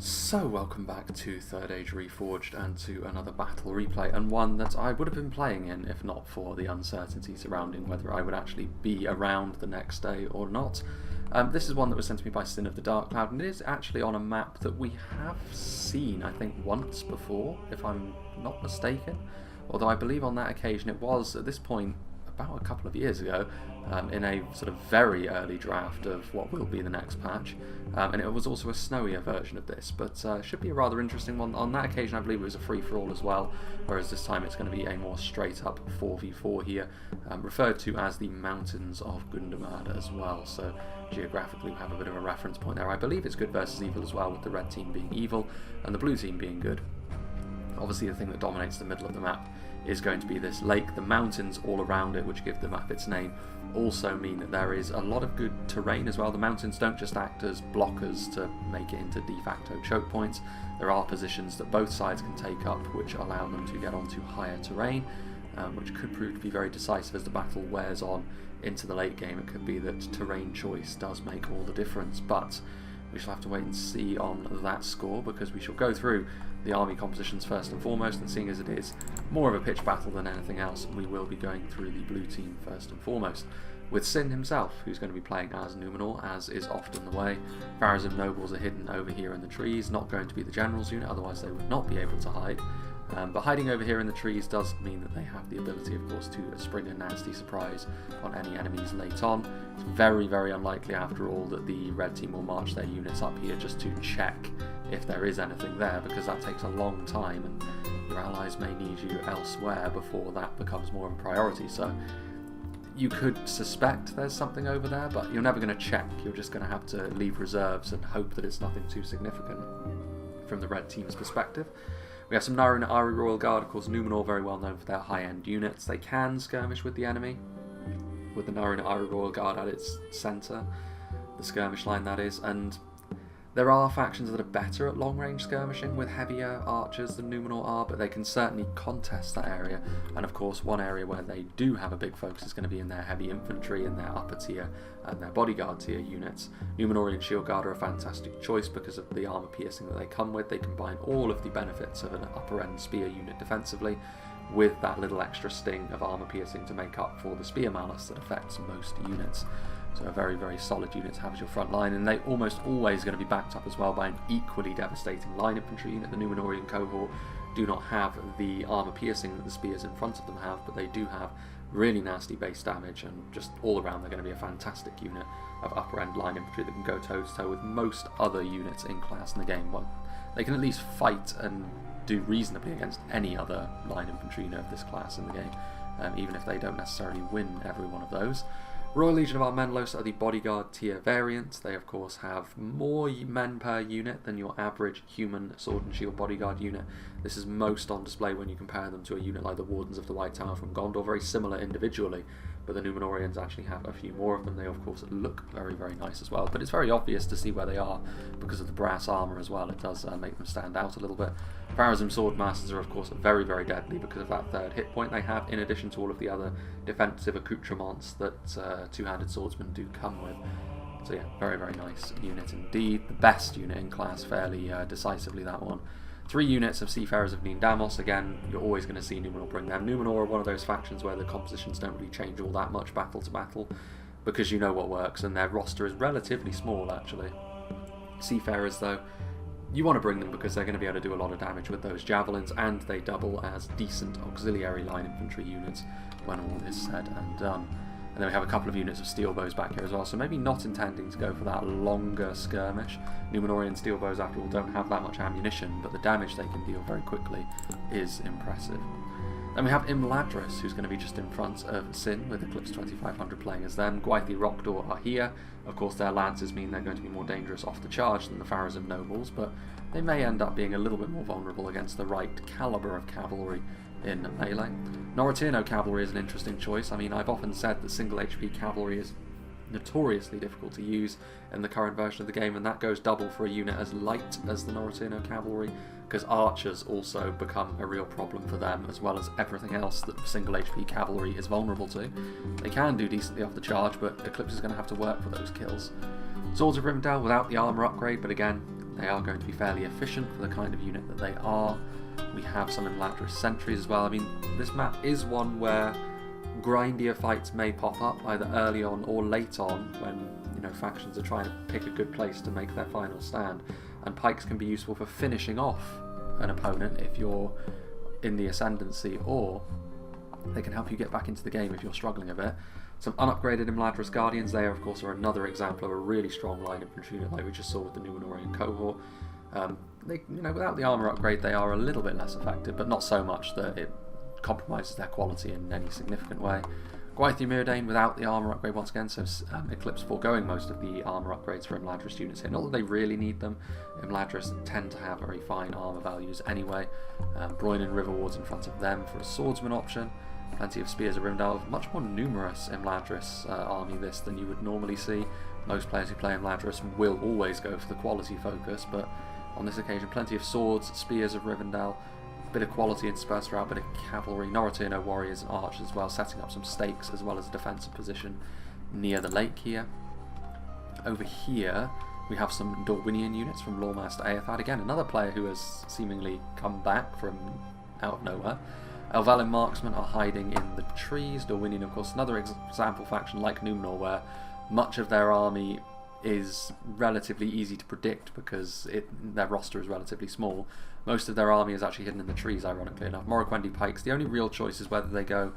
So welcome back to Third Age Reforged and to another battle replay, and one that I would have been playing in if not for the uncertainty surrounding whether I would actually be around the next day or not. This is one that was sent to me by Sin of the Dark Cloud, and it is actually on a map that we have seen, I think, once before, if I'm not mistaken. Although I believe on that occasion it was, at this point, about a couple of years ago, in a sort of very early draft of what will be the next patch, and it was also a snowier version of this, but should be a rather interesting one. On that occasion I believe it was a free-for-all as well, whereas this time it's going to be a more straight-up 4v4 here, referred to as the Mountains of GUNDABAD as well, so geographically we have a bit of a reference point there. I believe it's good versus evil as well, with the red team being evil and the blue team being good. Obviously the thing that dominates the middle of the map is going to be this lake. The mountains all around it, which give the map its name, also mean that there is a lot of good terrain as well. The mountains don't just act as blockers to make it into de facto choke points. There are positions that both sides can take up which allow them to get onto higher terrain, which could prove to be very decisive as the battle wears on into the late game. It could be that terrain choice does make all the difference, but we shall have to wait and see on that score, because we shall go through the army compositions first and foremost, and seeing as it is more of a pitch battle than anything else, we will be going through the blue team first and foremost, with Sin himself, who's going to be playing as Numenor, as is often the way. Pharazim nobles are hidden over here in the trees, not going to be the general's unit, otherwise they would not be able to hide. But hiding over here in the trees does mean that they have the ability, of course, to spring a nasty surprise on any enemies late on. It's very, very unlikely, after all, that the red team will march their units up here just to check if there is anything there, because that takes a long time and your allies may need you elsewhere before that becomes more of a priority. So you could suspect there's something over there, but you're never going to check. You're just going to have to leave reserves and hope that it's nothing too significant from the red team's perspective. We have some Nara and Ari Royal Guard. Of course, Numenor very well known for their high-end units. They can skirmish with the enemy, with the Nara and Ari Royal Guard at its centre, the skirmish line that is, and there are factions that are better at long-range skirmishing with heavier archers than Numenor are, but they can certainly contest that area. And of course, one area where they do have a big focus is going to be in their heavy infantry, in their upper tier and their bodyguard tier units. Numenorian Shield Guard are a fantastic choice because of the armour piercing that they come with. They combine all of the benefits of an upper-end spear unit defensively with that little extra sting of armour piercing to make up for the spear malice that affects most units. So a very, very solid unit to have as your front line, and they almost always going to be backed up as well by an equally devastating line infantry unit. The Numenorian cohort do not have the armour piercing that the spears in front of them have, but they do have really nasty base damage, and just all around they're going to be a fantastic unit of upper end line infantry that can go toe to toe with most other units in class in the game. Well, they can at least fight and do reasonably against any other line infantry unit of this class in the game, even if they don't necessarily win every one of those. Royal Legion of Armenlos are the bodyguard tier variant. They of course have more men per unit than your average human sword and shield bodyguard unit. This is most on display when you compare them to a unit like the Wardens of the White Tower from Gondor, very similar individually, but the Numenorians actually have a few more of them. They of course look very, very nice as well, but it's very obvious to see where they are because of the brass armour as well. It does make them stand out a little bit. Pharazim Swordmasters are of course very, very deadly because of that third hit point they have, in addition to all of the other defensive accoutrements that two-handed swordsmen do come with. So yeah, very, very nice unit indeed. The best unit in class, fairly decisively, that one. 3 units of Seafarers of Nindamos. Again, you're always going to see Numenor bring them. Numenor are one of those factions where the compositions don't really change all that much battle to battle, because you know what works, and their roster is relatively small actually. Seafarers though, you want to bring them because they're going to be able to do a lot of damage with those javelins, and they double as decent auxiliary line infantry units when all is said and done. And then we have a couple of units of steel bows back here as well, so maybe not intending to go for that longer skirmish. Numenorian steel bows, after all, don't have that much ammunition, but the damage they can deal very quickly is impressive. Then we have Imladris, who's going to be just in front of Sin, with Eclipse 2500 playing as them. Gwythi Rockdor are here. Of course, their lances mean they're going to be more dangerous off the charge than the Pharazim nobles, but they may end up being a little bit more vulnerable against the right calibre of cavalry in melee. Noratirno cavalry is an interesting choice. I mean, I've often said that single HP cavalry is notoriously difficult to use in the current version of the game, and that goes double for a unit as light as the Noratirno cavalry, because archers also become a real problem for them, as well as everything else that single HP cavalry is vulnerable to. They can do decently off the charge, but Eclipse is going to have to work for those kills. Swords of Rivendell without the armour upgrade, but again, They are going to be fairly efficient for the kind of unit that they are. We have some Imladris sentries as well. I mean, this map is one where grindier fights may pop up either early on or late on when, you know, factions are trying to pick a good place to make their final stand. And pikes can be useful for finishing off an opponent if you're in the ascendancy, or they can help you get back into the game if you're struggling a bit. Some unupgraded Imladris Guardians, they of course are another example of a really strong line infantry unit like we just saw with the Numenorian cohort. They, you know, without the armour upgrade they are a little bit less effective, but not so much that it compromises their quality in any significant way. Gwythu Myrdain without the armour upgrade once again, so Eclipse foregoing most of the armour upgrades for Imladris units here. Not that they really need them, Imladris tend to have very fine armour values anyway. Broynin River Wards in front of them for a swordsman option. Plenty of Spears of Rivendell, much more numerous Imladris army this than you would normally see. Most players who play Imladris will always go for the quality focus, but on this occasion plenty of swords, Spears of Rivendell, a bit of quality interspersed throughout, a bit of cavalry, Norotino warriors and archers as well, setting up some stakes as well as a defensive position near the lake here. Over here we have some Dorwinion units from Loremaster Eothad, again another player who has seemingly come back from out of nowhere. Elvalin marksmen are hiding in the trees. Dorwinion, of course, another example faction like Numenor, where much of their army is relatively easy to predict because their roster is relatively small. Most of their army is actually hidden in the trees, ironically enough. Morroquendi pikes, the only real choice is whether they go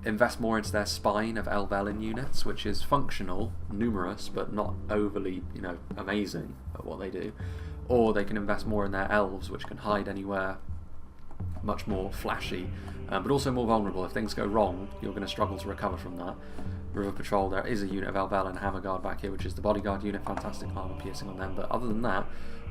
invest more into their spine of Elvalin units, which is functional, numerous, but not overly, you know, amazing at what they do, or they can invest more in their elves, which can hide anywhere, much more flashy, but also more vulnerable. If things go wrong, you're going to struggle to recover from that. River Patrol, there is a unit of Elvalin Hammerguard back here, which is the bodyguard unit, fantastic armor piercing on them, but other than that,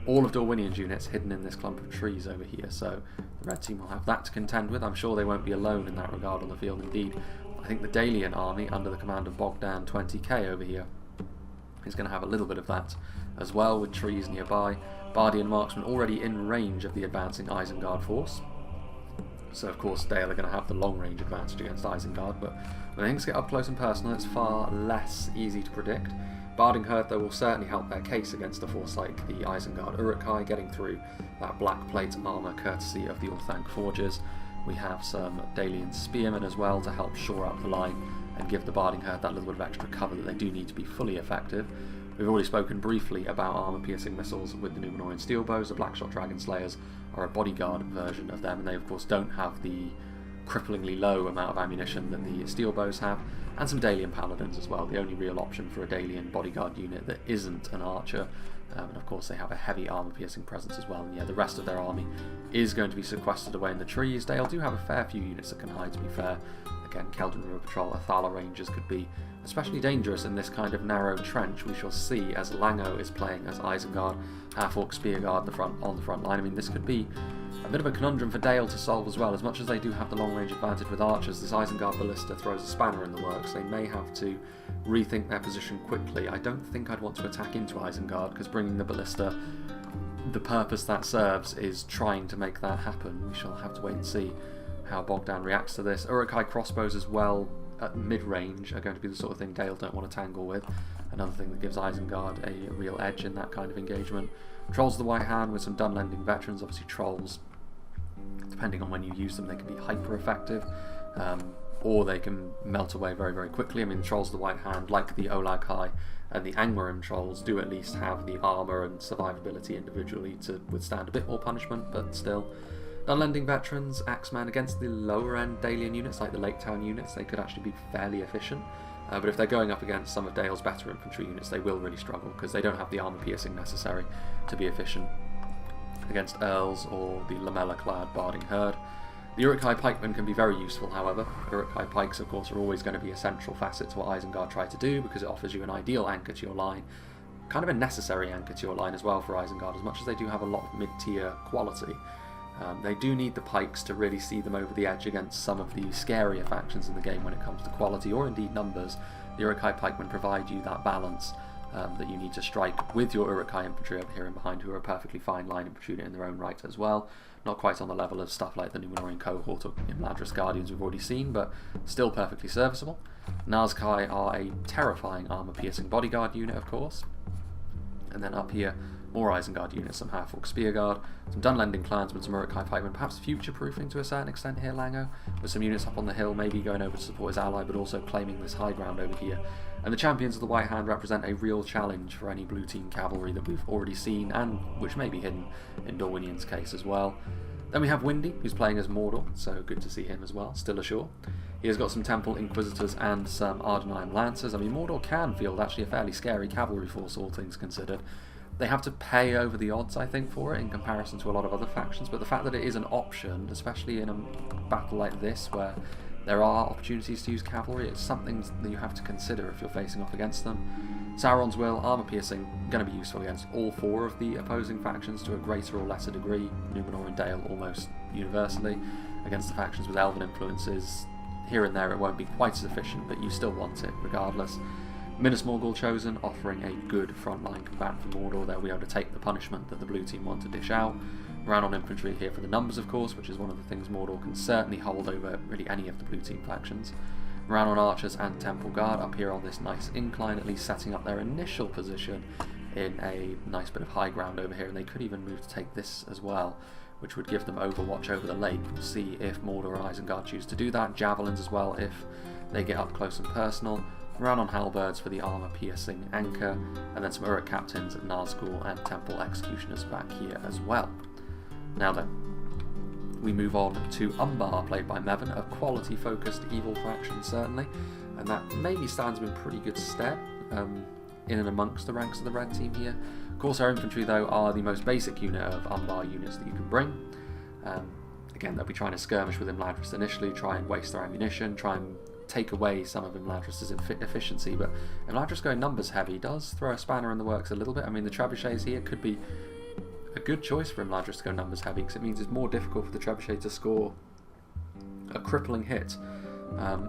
all of Dorwinion's units hidden in this clump of trees over here, so the red team will have that to contend with. I'm sure they won't be alone in that regard on the field. Indeed, I think the Dalian army, under the command of Bogdan 20k over here, is going to have a little bit of that as well, with trees nearby. Bardian marksmen already in range of the advancing Isengard force, so of course Dale are going to have the long range advantage against Isengard, but when things get up close and personal it's far less easy to predict. Barding Herd though will certainly help their case against a force like the Isengard Uruk-hai, getting through that black plate armour courtesy of the Ulthanc Forges. We have some Dalian Spearmen as well to help shore up the line and give the Barding Herd that little bit of extra cover that they do need to be fully effective. We've already spoken briefly about armour-piercing missiles with the Numenorian steel bows. The Blackshot Dragon Slayers are a bodyguard version of them, and they of course don't have the cripplingly low amount of ammunition that the steel bows have, and some Dalian Paladins as well, the only real option for a Dalian bodyguard unit that isn't an archer. And of course they have a heavy armour-piercing presence as well, and yeah, the rest of their army is going to be sequestered away in the trees. Dale do have a fair few units that can hide, to be fair. Again, Keldon River Patrol, Athala Rangers could be especially dangerous in this kind of narrow trench. We shall see as Lango is playing as Isengard, Half-Orc Spearguard on the front line. I mean, this could be a bit of a conundrum for Dale to solve as well. As much as they do have the long range advantage with archers, this Isengard Ballista throws a spanner in the works. They may have to rethink their position quickly. I don't think I'd want to attack into Isengard, because bringing the Ballista, the purpose that serves is trying to make that happen. We shall have to wait and see how Bogdan reacts to this. Uruk-hai crossbows as well at mid-range are going to be the sort of thing Dale don't want to tangle with. Another thing that gives Isengard a real edge in that kind of engagement. Trolls of the White Hand with some Dunlending veterans. Obviously trolls, depending on when you use them, they can be hyper effective, or they can melt away very, very quickly. I mean, the Trolls of the White Hand, like the Olag-hai and the Angmarim trolls, do at least have the armour and survivability individually to withstand a bit more punishment, but still. Dunlending veterans, Axeman, against the lower end Dalian units like the Lake Town units, they could actually be fairly efficient. But if they're going up against some of Dale's better infantry units, they will really struggle because they don't have the armour piercing necessary to be efficient against Earls or the Lamella-clad Barding Herd. The Uruk-hai pikemen can be very useful, however. Uruk-hai pikes, of course, are always going to be a central facet to what Isengard try to do, because it offers you an ideal anchor to your line, kind of a necessary anchor to your line as well for Isengard, as much as they do have a lot of mid-tier quality. They do need the pikes to really see them over the edge against some of the scarier factions in the game when it comes to quality or indeed numbers. The Uruk-hai pikemen provide you that balance that you need to strike with your Uruk-hai infantry over here and behind, who are a perfectly fine line infantry in their own right as well. Not quite on the level of stuff like the Numenorian cohort or Imladris Guardians we've already seen, but still perfectly serviceable. Nazkai are a terrifying armour-piercing bodyguard unit, of course. And then up here, more Isengard units, some half-orc spearguard, some Dunlending clansmen, some Uruk-hai pikemen, perhaps future-proofing to a certain extent here, Lango, with some units up on the hill, maybe going over to support his ally, but also claiming this high ground over here. And the champions of the White Hand represent a real challenge for any blue team cavalry that we've already seen, and which may be hidden in Dorwinion's case as well. Then we have Windy, who's playing as Mordor, so good to see him as well, still ashore. He has got some Temple Inquisitors and some Ardenheim Lancers. I mean, Mordor can field actually a fairly scary cavalry force, all things considered. They have to pay over the odds, I think, for it in comparison to a lot of other factions, but the fact that it is an option, especially in a battle like this where there are opportunities to use cavalry, it's something that you have to consider if you're facing off against them. Sauron's Will, armor piercing, going to be useful against all four of the opposing factions to a greater or lesser degree. Numenor and Dale almost universally. Against the factions with elven influences, here and there it won't be quite as efficient, but you still want it regardless. Minas Morgul chosen, offering a good frontline combat for Mordor. They'll be able to take the punishment that the blue team want to dish out. Rhiannon infantry here for the numbers, of course, which is one of the things Mordor can certainly hold over really any of the blue team factions. Rhiannon archers and Temple Guard up here on this nice incline, at least setting up their initial position in a nice bit of high ground over here, and they could even move to take this as well, which would give them overwatch over the lake. We'll see if Mordor and Isengard choose to do that. Javelins as well if they get up close and personal. Rhiannon halberds for the armor-piercing anchor, and then some Uruk captains, Nazgul and Temple executioners back here as well. Now then, we move on to Umbar, played by Mevin, a quality-focused evil faction certainly, and that maybe stands him in pretty good stead in and amongst the ranks of the red team here. Corsair infantry, though, are the most basic unit of Umbar units that you can bring. Again, they'll be trying to skirmish with Imladris initially, try and waste their ammunition, try and take away some of Imladris' efficiency, but Imladris going numbers heavy does throw a spanner in the works a little bit. I mean, the trebuchets here could be a good choice for Imladris to go numbers heavy, because it means it's more difficult for the trebuchet to score a crippling hit,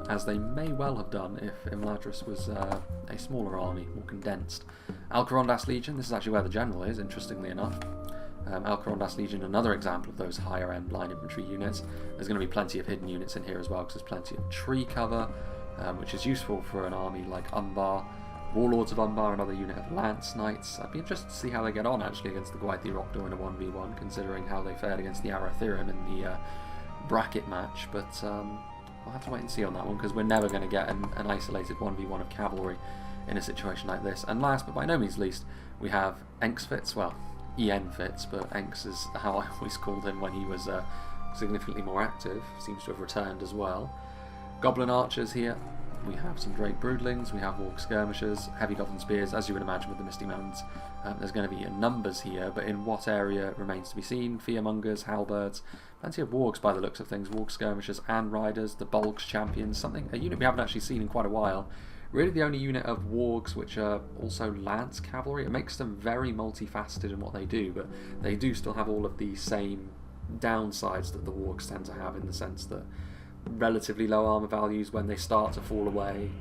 as they may well have done if Imladris was a smaller army, more condensed. Alcarondas Legion, this is actually where the general is, interestingly enough. Alcarondas Legion, another example of those higher end line infantry units. There's going to be plenty of hidden units in here as well, because there's plenty of tree cover, which is useful for an army like Umbar. Warlords of Umbar, another unit of Lance Knights. I'd be interested to see how they get on actually against the Gwaithir Rokdor in a 1v1, considering how they fared against the Arathirim in the bracket match, but we'll have to wait and see on that one, because we're never going to get an isolated 1v1 of cavalry in a situation like this. And last but by no means least, we have Enks Fitz, well, EN Fitz, but Enks is how I always called him when he was significantly more active, seems to have returned as well. Goblin Archers here. We have some Drake Broodlings, we have Orc Skirmishers, Heavy Goblin Spears, as you would imagine with the Misty Mountains. There's going to be numbers here, but in what area remains to be seen. Fearmongers, Halberds, plenty of Wargs by the looks of things, Warg Skirmishers and Riders, the Bolgs Champions, a unit we haven't actually seen in quite a while. Really the only unit of Wargs which are also Lance Cavalry. It makes them very multifaceted in what they do, but they do still have all of the same downsides that the Wargs tend to have, in the sense that relatively low armor values. When they start to fall away,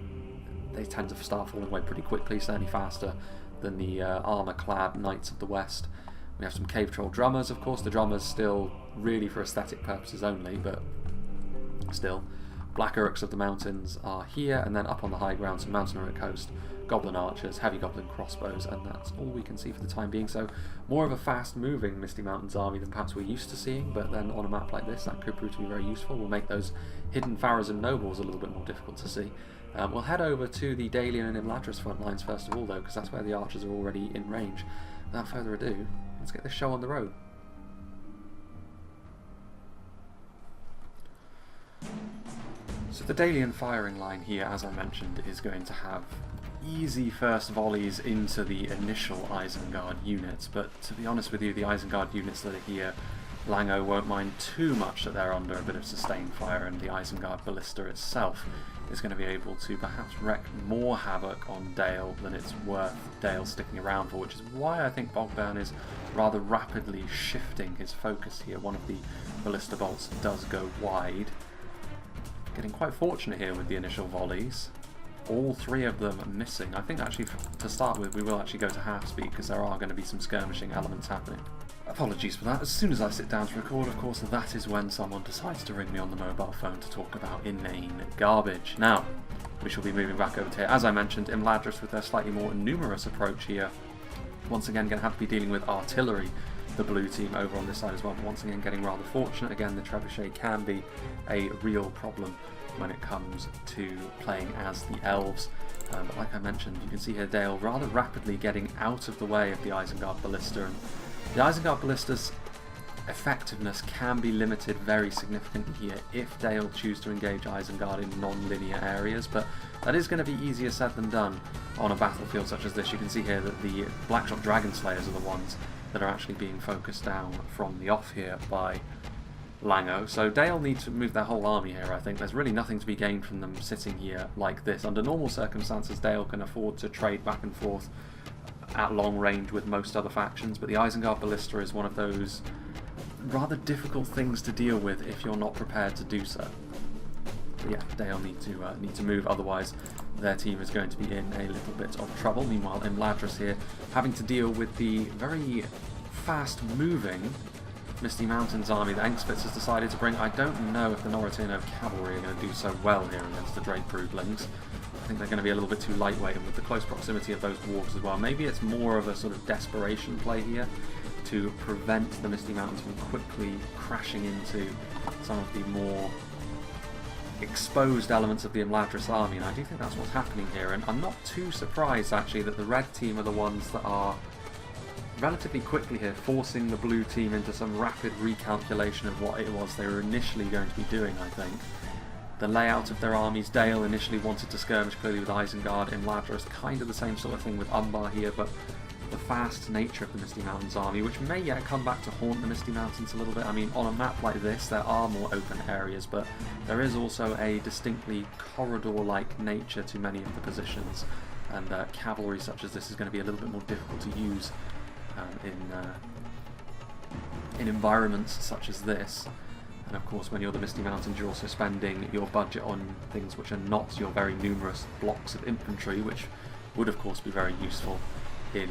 they tend to start falling away pretty quickly, certainly faster than the armor-clad Knights of the West. We have some Cave Troll Drummers, of course. The Drummers still really for aesthetic purposes only, but still. Black Uruks of the Mountains are here, and then up on the high ground, some Mountain Uruk Host, Goblin Archers, Heavy Goblin Crossbows, and that's all we can see for the time being. So more of a fast-moving Misty Mountains army than perhaps we're used to seeing, but then on a map like this, that could prove to be very useful. We'll make those hidden Pharazim Nobles a little bit more difficult to see. We'll head over to the Dalian and Imladris front lines first of all, though, because that's where the archers are already in range. Without further ado, let's get this show on the road. So the Dalian firing line here, as I mentioned, is going to have easy first volleys into the initial Isengard units, but to be honest with you, the Isengard units that are here, Lango won't mind too much that they're under a bit of sustained fire, and the Isengard ballista itself is going to be able to perhaps wreak more havoc on Dale than it's worth Dale sticking around for, which is why I think Bogdan is rather rapidly shifting his focus here. One of the ballista bolts does go wide. Getting quite fortunate here with the initial volleys. All three of them are missing. I think actually to start with we will actually go to half speed, because there are going to be some skirmishing elements happening. Apologies for that. As soon as I sit down to record, of course, that is when someone decides to ring me on the mobile phone to talk about inane garbage. Now, we shall be moving back over to here. As I mentioned, Imladris with their slightly more numerous approach here Once again, going to have to be dealing with artillery, the blue team over on this side as well, but once again getting rather fortunate. Again, the trebuchet can be a real problem when it comes to playing as the elves. But like I mentioned, you can see here Dale rather rapidly getting out of the way of the Isengard Ballista, and the Isengard Ballista's effectiveness can be limited very significantly here if Dale choose to engage Isengard in non-linear areas, but that is going to be easier said than done on a battlefield such as this. You can see here that the Blackshot Dragon Slayers are the ones that are actually being focused down from the off here by Lango. So Dale needs to move their whole army here, I think. There's really nothing to be gained from them sitting here like this. Under normal circumstances, Dale can afford to trade back and forth at long range with most other factions, but the Isengard Ballista is one of those rather difficult things to deal with if you're not prepared to do so. But yeah, Dale need to move, otherwise their team is going to be in a little bit of trouble. Meanwhile, Imladris here having to deal with the very fast-moving Misty Mountains army that Engsfitz has decided to bring. I don't know if the Noritano cavalry are going to do so well here against the Drake Broodlings. I think they're going to be a little bit too lightweight, and with the close proximity of those wargs as well, maybe it's more of a sort of desperation play here to prevent the Misty Mountains from quickly crashing into some of the more exposed elements of the Imladris army, and I do think that's what's happening here. And I'm not too surprised actually that the red team are the ones that are relatively quickly here forcing the blue team into some rapid recalculation of what it was they were initially going to be doing. I think the layout of their armies, Dale initially wanted to skirmish clearly with Isengard. Imladris, kind of the same sort of thing with Umbar here, but the fast nature of the Misty Mountains army, which may yet come back to haunt the Misty Mountains a little bit. I mean, on a map like this there are more open areas, but there is also a distinctly corridor-like nature to many of the positions, and cavalry such as this is going to be a little bit more difficult to use in environments such as this. And of course, when you're the Misty Mountains, you're also spending your budget on things which are not your very numerous blocks of infantry, which would of course be very useful in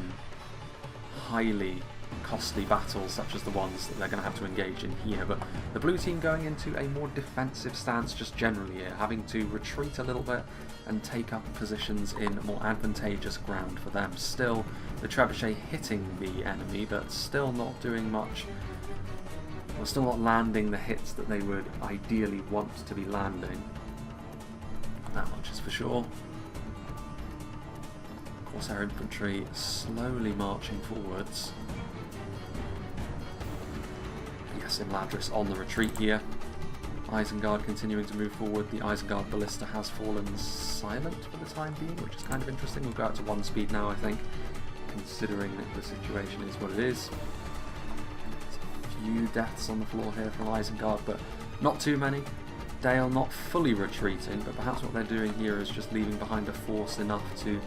highly costly battles such as the ones that they're going to have to engage in here. But the blue team going into a more defensive stance just generally here, having to retreat a little bit and take up positions in more advantageous ground for them. Still, the trebuchet hitting the enemy, but still not doing much, or still not landing the hits that they would ideally want to be landing. That much is for sure. Of course, our infantry slowly marching forwards. Yes, Imladris on the retreat here. Isengard continuing to move forward. The Isengard Ballista has fallen silent for the time being, which is kind of interesting. We'll go out to 1 speed now, I think, considering that the situation is what it is. There's a few deaths on the floor here from Isengard, but not too many. Dale not fully retreating, but perhaps what they're doing here is just leaving behind a force enough to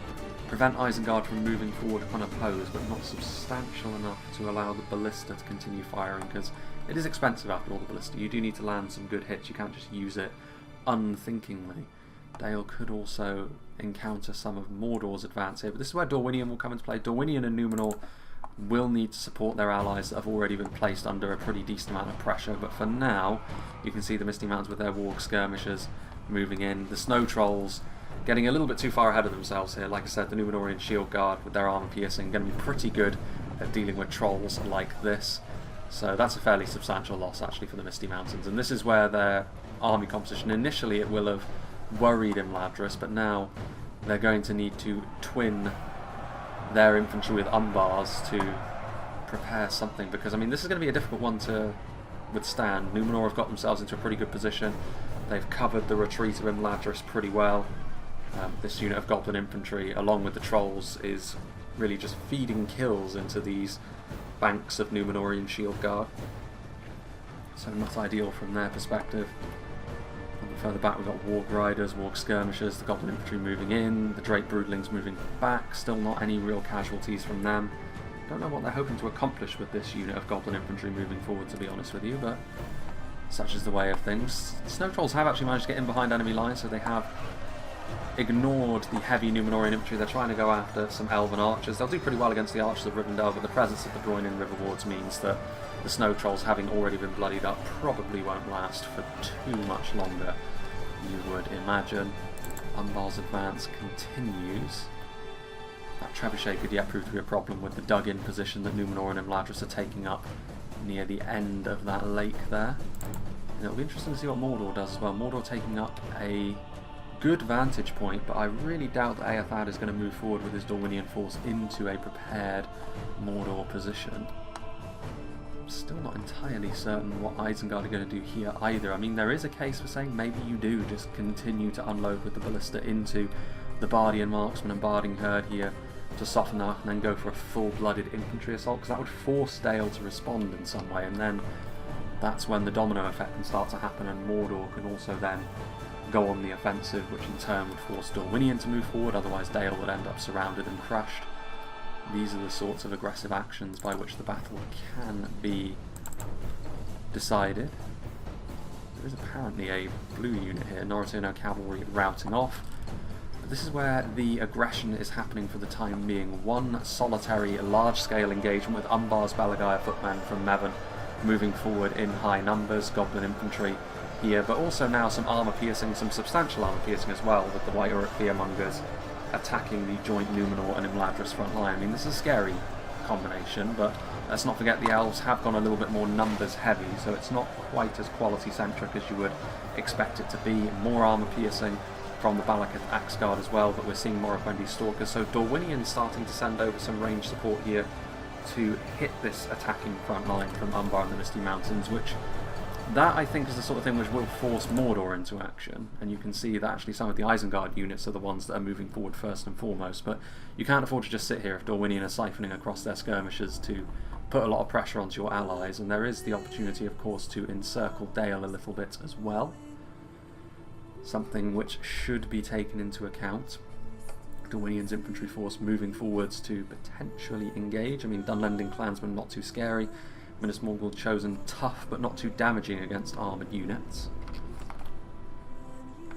prevent Isengard from moving forward unopposed, but not substantial enough to allow the Ballista to continue firing, because it is expensive after all, the Ballista. You do need to land some good hits, you can't just use it unthinkingly. Dale could also encounter some of Mordor's advance here, but this is where Dorwinion will come into play. Dorwinion and Numenor will need to support their allies that have already been placed under a pretty decent amount of pressure, but for now you can see the Misty Mountains with their warg skirmishers moving in. The Snow Trolls getting a little bit too far ahead of themselves here. Like I said, the Numenorian Shield Guard with their armor piercing going to be pretty good at dealing with trolls like this. So that's a fairly substantial loss actually for the Misty Mountains, and this is where their army composition, initially it will have worried Imladris, but now they're going to need to twin their infantry with Umbars to prepare something, because I mean this is going to be a difficult one to withstand. Numenor have got themselves into a pretty good position. They've covered the retreat of Imladris pretty well. This unit of Goblin infantry, along with the trolls, is really just feeding kills into these banks of Numenorian Shield Guard. So not ideal from their perspective. A little bit further back we've got Warg Riders, Warg Skirmishers, the Goblin infantry moving in, the Drake Broodlings moving back, still not any real casualties from them. Don't know what they're hoping to accomplish with this unit of Goblin infantry moving forward, to be honest with you, but such is the way of things. Snow Trolls have actually managed to get in behind enemy lines, so they have ignored the heavy Numenorian infantry. They're trying to go after some Elven archers. They'll do pretty well against the archers of Rivendell, but the presence of the Dorwinion River Wards means that the Snow Trolls, having already been bloodied up, probably won't last for too much longer, you would imagine. Umbar's advance continues. That trebuchet could yet prove to be a problem with the dug-in position that Numenor and Imladris are taking up near the end of that lake there. And it'll be interesting to see what Mordor does as well. Mordor taking up a good vantage point, but I really doubt that Eothad is going to move forward with his Dorwinion force into a prepared Mordor position. I'm still not entirely certain what Isengard are going to do here either. I mean, there is a case for saying maybe you do just continue to unload with the ballista into the Bardian marksman and Barding herd here to soften up and then go for a full-blooded infantry assault, because that would force Dale to respond in some way, and then that's when the domino effect can start to happen, and Mordor can also then go on the offensive, which in turn would force Dorwinion to move forward, otherwise Dale would end up surrounded and crushed. These are the sorts of aggressive actions by which the battle can be decided. There is apparently a blue unit here, Norröno cavalry routing off. This is where the aggression is happening for the time being. One solitary large-scale engagement with Umbar's Belagaya footmen from Mevon moving forward in high numbers, goblin infantry here, but also now some armour piercing, some substantial armour piercing as well, with the White Uruk Fearmongers attacking the joint Numenor and Imladris front line. I mean, this is a scary combination, but let's not forget the elves have gone a little bit more numbers heavy, so it's not quite as quality centric as you would expect it to be. More armour piercing from the Balakith Axguard as well, but we're seeing Morroquendi Stalkers, so Dorwinion starting to send over some range support here to hit this attacking front line from Umbar and the Misty Mountains, which that I think is the sort of thing which will force Mordor into action, and you can see that actually some of the Isengard units are the ones that are moving forward first and foremost, but you can't afford to just sit here if Dorwinion are siphoning across their skirmishers to put a lot of pressure onto your allies, and there is the opportunity of course to encircle Dale a little bit as well. Something which should be taken into account. Dorwinion's infantry force moving forwards to potentially engage. I mean, Dunlending clansmen not too scary. Minas Morgul chosen tough but not too damaging against armoured units.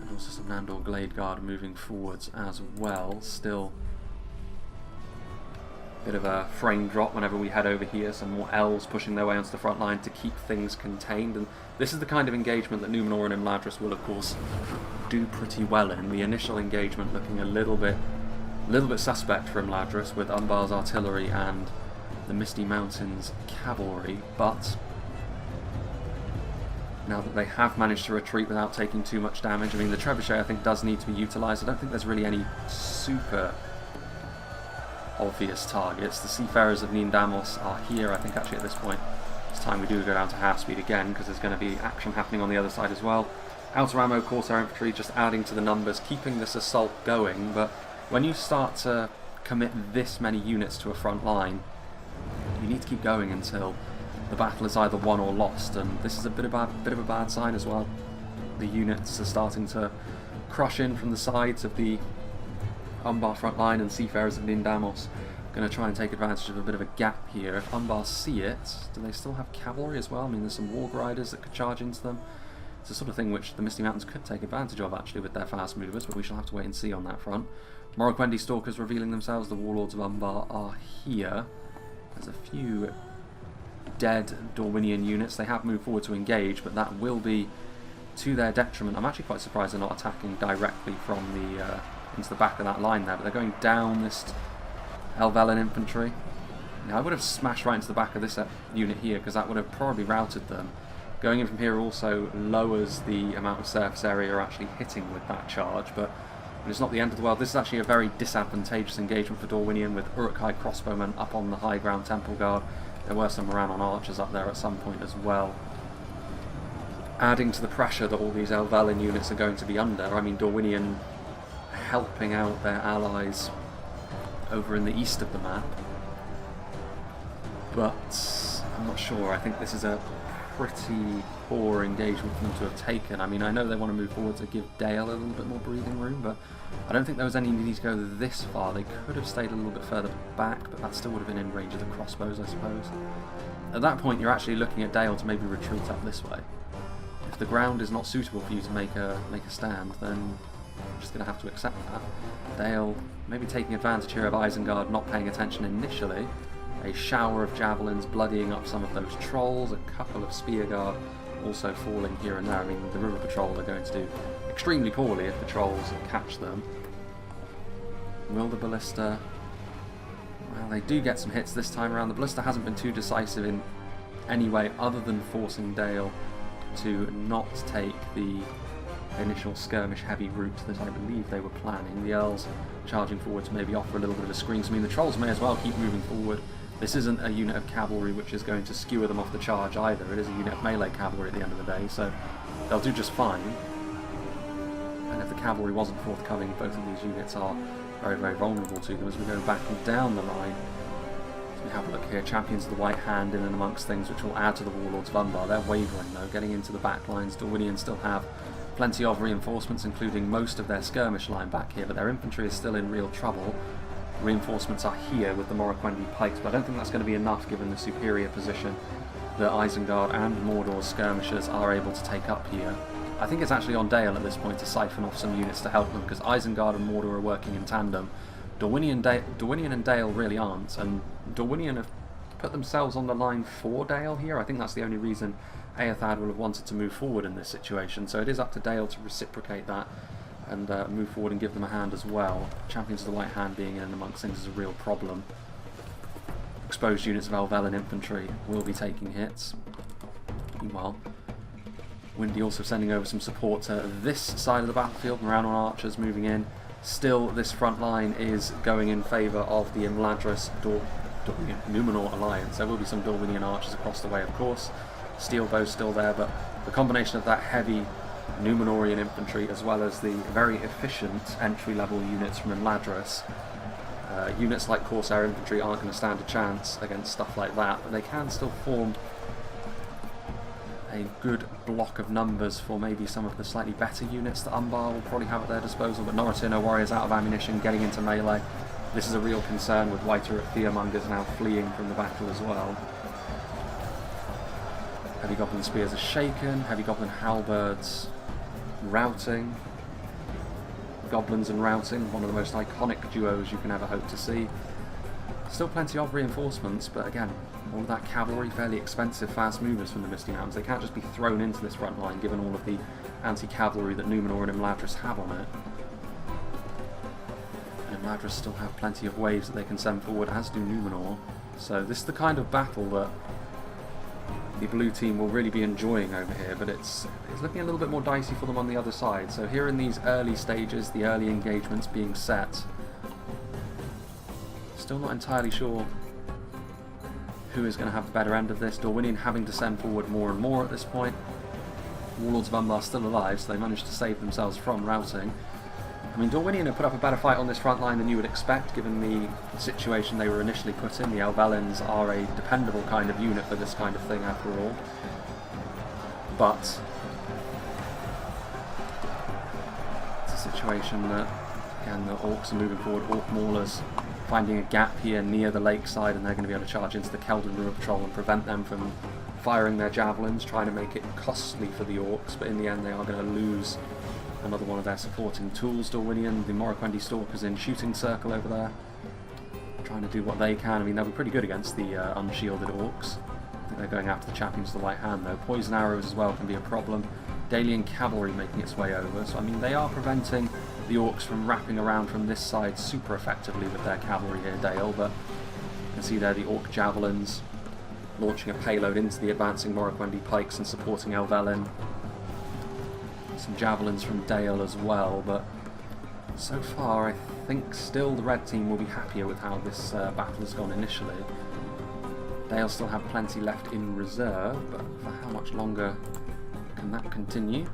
And also some Nandor Glade Guard moving forwards as well. Still a bit of a frame drop whenever we head over here. Some more elves pushing their way onto the front line to keep things contained. And this is the kind of engagement that Numenor and Imladris will of course do pretty well in. The initial engagement looking a little bit suspect for Imladris with Umbar's artillery and the Misty Mountains cavalry, but now that they have managed to retreat without taking too much damage, I mean the trebuchet I think does need to be utilised. I don't think there's really any super obvious targets. The Seafarers of Nindamos are here. I think actually at this point it's time we do go down to half speed again, because there's going to be action happening on the other side as well. Outer ammo Corsair infantry just adding to the numbers, keeping this assault going, but when you start to commit this many units to a front line, you need to keep going until the battle is either won or lost, and this is a bit of a bad sign as well. The units are starting to crush in from the sides of the Umbar front line, and Seafarers of Nindamos going to try and take advantage of a bit of a gap here. If Umbar see it, do they still have cavalry as well? I mean, there's some Warg Riders that could charge into them. It's the sort of thing which the Misty Mountains could take advantage of actually with their fast movers, but we shall have to wait and see on that front. Morroquendi Stalkers revealing themselves. The Warlords of Umbar are here. There's a few dead Dorwinion units. They have moved forward to engage, but that will be to their detriment. I'm actually quite surprised they're not attacking directly from the into the back of that line there, but they're going down this Helvellyn infantry. Now, I would have smashed right into the back of this unit here, because that would have probably routed them. Going in from here also lowers the amount of surface area you're actually hitting with that charge, but it's not the end of the world. This is actually a very disadvantageous engagement for Dorwinion, with Uruk-hai crossbowmen up on the high ground Temple Guard. There were some Morannon archers up there at some point as well, adding to the pressure that all these Helvellyn units are going to be under. I mean, Dorwinion helping out their allies over in the east of the map, but I'm not sure. I think this is a pretty poor engagement for them to have taken. I mean, I know they want to move forward to give Dale a little bit more breathing room, but I don't think there was any need to go this far. They could have stayed a little bit further back, but that still would have been in range of the crossbows, I suppose. At that point, you're actually looking at Dale to maybe retreat up this way. If the ground is not suitable for you to make a stand, then you're just going to have to accept that. Dale maybe taking advantage here of Isengard not paying attention initially. A shower of javelins bloodying up some of those trolls, a couple of spear guard also falling here and there. I mean, the river patrol are going to do extremely poorly if the trolls catch them. Will the ballista Well, they do get some hits this time around. The ballista hasn't been too decisive in any way other than forcing Dale to not take the initial skirmish heavy route that I believe they were planning. The Earls charging forward to maybe offer a little bit of a screen. So, I mean, the Trolls may as well keep moving forward. This isn't a unit of cavalry which is going to skewer them off the charge either. It is a unit of melee cavalry at the end of the day, so they'll do just fine. And if the cavalry wasn't forthcoming, both of these units are very, very vulnerable to them as we go back and down the line. So we have a look here, Champions of the White Hand in and amongst things, which will add to the Warlords of Umbar. They're wavering though, getting into the back lines. Dorwinion still have plenty of reinforcements, including most of their skirmish line back here, but their infantry is still in real trouble. Reinforcements are here with the Morroquendi pikes, but I don't think that's going to be enough given the superior position that Isengard and Mordor's skirmishers are able to take up here. I think it's actually on Dale at this point to siphon off some units to help them, because Isengard and Mordor are working in tandem. Dorwinion and Dale really aren't, and Dorwinion have put themselves on the line for Dale here. I think that's the only reason Eothad will have wanted to move forward in this situation, so it is up to Dale to reciprocate that and move forward and give them a hand as well. Champions of the White Hand being in and amongst things is a real problem. Exposed units of Elvelyn infantry will be taking hits. Meanwhile, Windy also sending over some support to this side of the battlefield. Morannon archers moving in. Still, this front line is going in favour of the Imladris Numenor alliance. There will be some Dorwinion archers across the way, of course. Steel bow's still there, but the combination of that heavy Numenorian infantry as well as the very efficient entry-level units from Imladris. Units like Corsair infantry aren't going to stand a chance against stuff like that, but they can still form a good block of numbers for maybe some of the slightly better units that Umbar will probably have at their disposal. But Norotino warriors out of ammunition, getting into melee. This is a real concern with Whiter at Fearmongers now fleeing from the battle as well. Heavy Goblin spears are shaken, Heavy Goblin halberds routing. Goblins and routing, one of the most iconic duos you can ever hope to see. Still plenty of reinforcements, but again, all of that cavalry, fairly expensive fast movers from the Misty Mountains. They can't just be thrown into this front line given all of the anti-cavalry that Numenor and Imladris have on it. And Imladris still have plenty of waves that they can send forward, as do Numenor. So this is the kind of battle that the blue team will really be enjoying over here, but it's looking a little bit more dicey for them on the other side. So here in these early stages, the early engagements being set, still not entirely sure who is going to have the better end of this. Dorwinion having to send forward more and more at this point. Warlords of Umbar still alive, so they managed to save themselves from routing. I mean, Dorwinion have put up a better fight on this front line than you would expect, given the situation they were initially put in. The Elvelins are a dependable kind of unit for this kind of thing, after all. But it's a situation that, again, the Orcs are moving forward. Orc Maulers finding a gap here near the lakeside, and they're going to be able to charge into the Keldon River Patrol and prevent them from firing their javelins, trying to make it costly for the Orcs, but in the end they are going to lose another one of their supporting tools. Dorwinion, the Morroquendi Stalkers in shooting circle over there, trying to do what they can. I mean, they'll be pretty good against the unshielded Orcs. I think they're going after the Champions of the White Hand though. Poison arrows as well can be a problem. Dalian cavalry making its way over, so I mean they are preventing the Orcs from wrapping around from this side super effectively with their cavalry here, Dale, but you can see there the Orc javelins launching a payload into the advancing Morroquendi pikes and supporting Elvelyn. Some javelins from Dale as well, but so far I think still the red team will be happier with how this battle has gone initially. Dale still have plenty left in reserve, but for how much longer can that continue?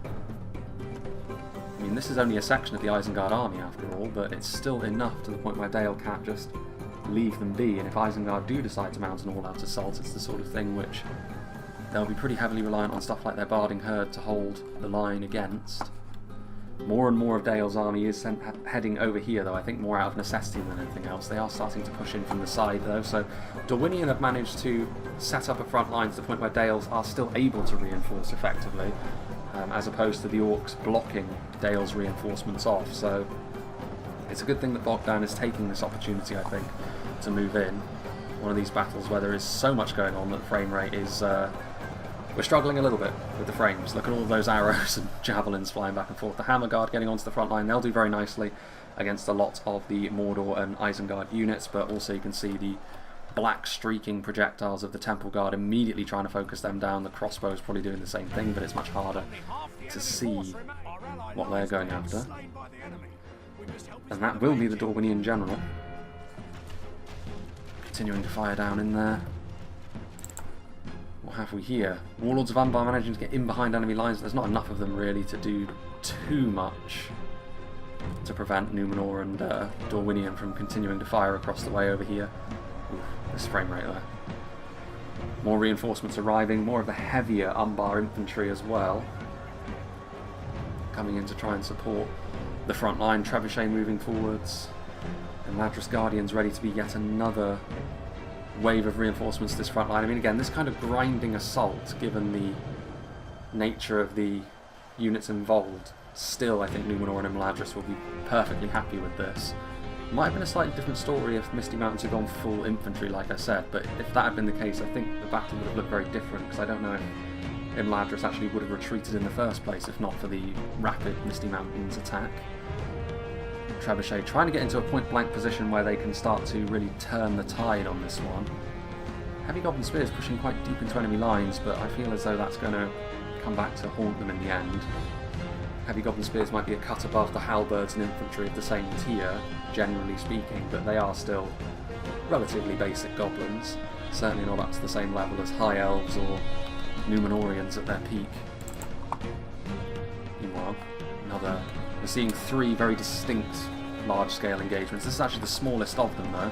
I mean, this is only a section of the Isengard army after all, but it's still enough to the point where Dale can't just leave them be, and if Isengard do decide to mount an all-out assault, it's the sort of thing which they'll be pretty heavily reliant on stuff like their Barding Herd to hold the line against. More and more of Dale's army is heading over here though, I think more out of necessity than anything else. They are starting to push in from the side though, so Dorwinion have managed to set up a front line to the point where Dale's are still able to reinforce effectively, as opposed to the Orcs blocking Dale's reinforcements off. So it's a good thing that Bogdan is taking this opportunity, I think, to move in. One of these battles where there is so much going on that the frame rate is... we're struggling a little bit with the frames. Look at all those arrows and javelins flying back and forth. The Hammer Guard getting onto the front line, they'll do very nicely. against a lot of the Mordor and Isengard units, but also you can see the black streaking projectiles of the Temple Guard immediately trying to focus them down. The crossbow is probably doing the same thing, but it's much harder to see what they're going after. And that will be the Dorwinion general. Continuing to fire down in there. What have we here? Warlords of Umbar managing to get in behind enemy lines. There's not enough of them really to do too much to prevent Numenor and Dorwinion from continuing to fire across the way over here. Oof, this frame rate there. More reinforcements arriving, more of the heavier Umbar infantry as well, coming in to try and support the front line. Trebuchet moving forwards. Imladris Guardians ready to be yet another wave of reinforcements to this front line. I mean, again, this kind of grinding assault, given the nature of the units involved, still I think Numenor and Imladris will be perfectly happy with this. Might have been a slightly different story if Misty Mountains had gone full infantry, like I said, but if that had been the case, I think the battle would have looked very different, because I don't know if Imladris actually would have retreated in the first place if not for the rapid Misty Mountains attack. Trebuchet trying to get into a point-blank position where they can start to really turn the tide on this one. Heavy Goblin Spears pushing quite deep into enemy lines, but I feel as though that's going to come back to haunt them in the end. Heavy Goblin Spears might be a cut above the halberds and infantry of the same tier, generally speaking, but they are still relatively basic goblins. Certainly not up to the same level as High Elves or Numenorians at their peak. Meanwhile, we're seeing three very distinct large-scale engagements. This is actually the smallest of them, though.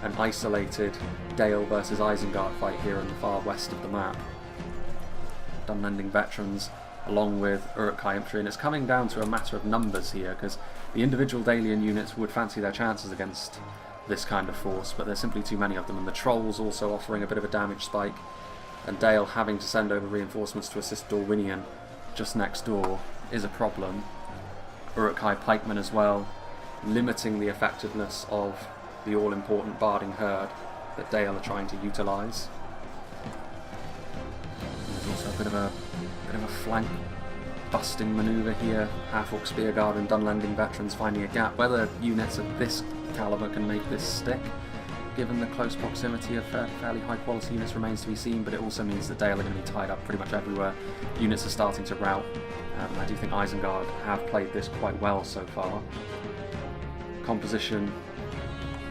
An isolated Dale versus Isengard fight here in the far west of the map. Dunlending veterans along with Uruk-hai infantry, and it's coming down to a matter of numbers here, because the individual Dalian units would fancy their chances against this kind of force, but there's simply too many of them, and the Trolls also offering a bit of a damage spike, and Dale having to send over reinforcements to assist Dorwinion just next door is a problem. Uruk-hai pikemen as well, limiting the effectiveness of the all-important barding herd that Dale are trying to utilise. There's also a bit of a flank busting manoeuvre here. Half-orc spearguard and Dunlending veterans finding a gap. Whether units of this calibre can make this stick, given the close proximity of fairly high-quality units, remains to be seen, but it also means that Dale are going to be tied up pretty much everywhere. Units are starting to rout. I do think Isengard have played this quite well so far. Composition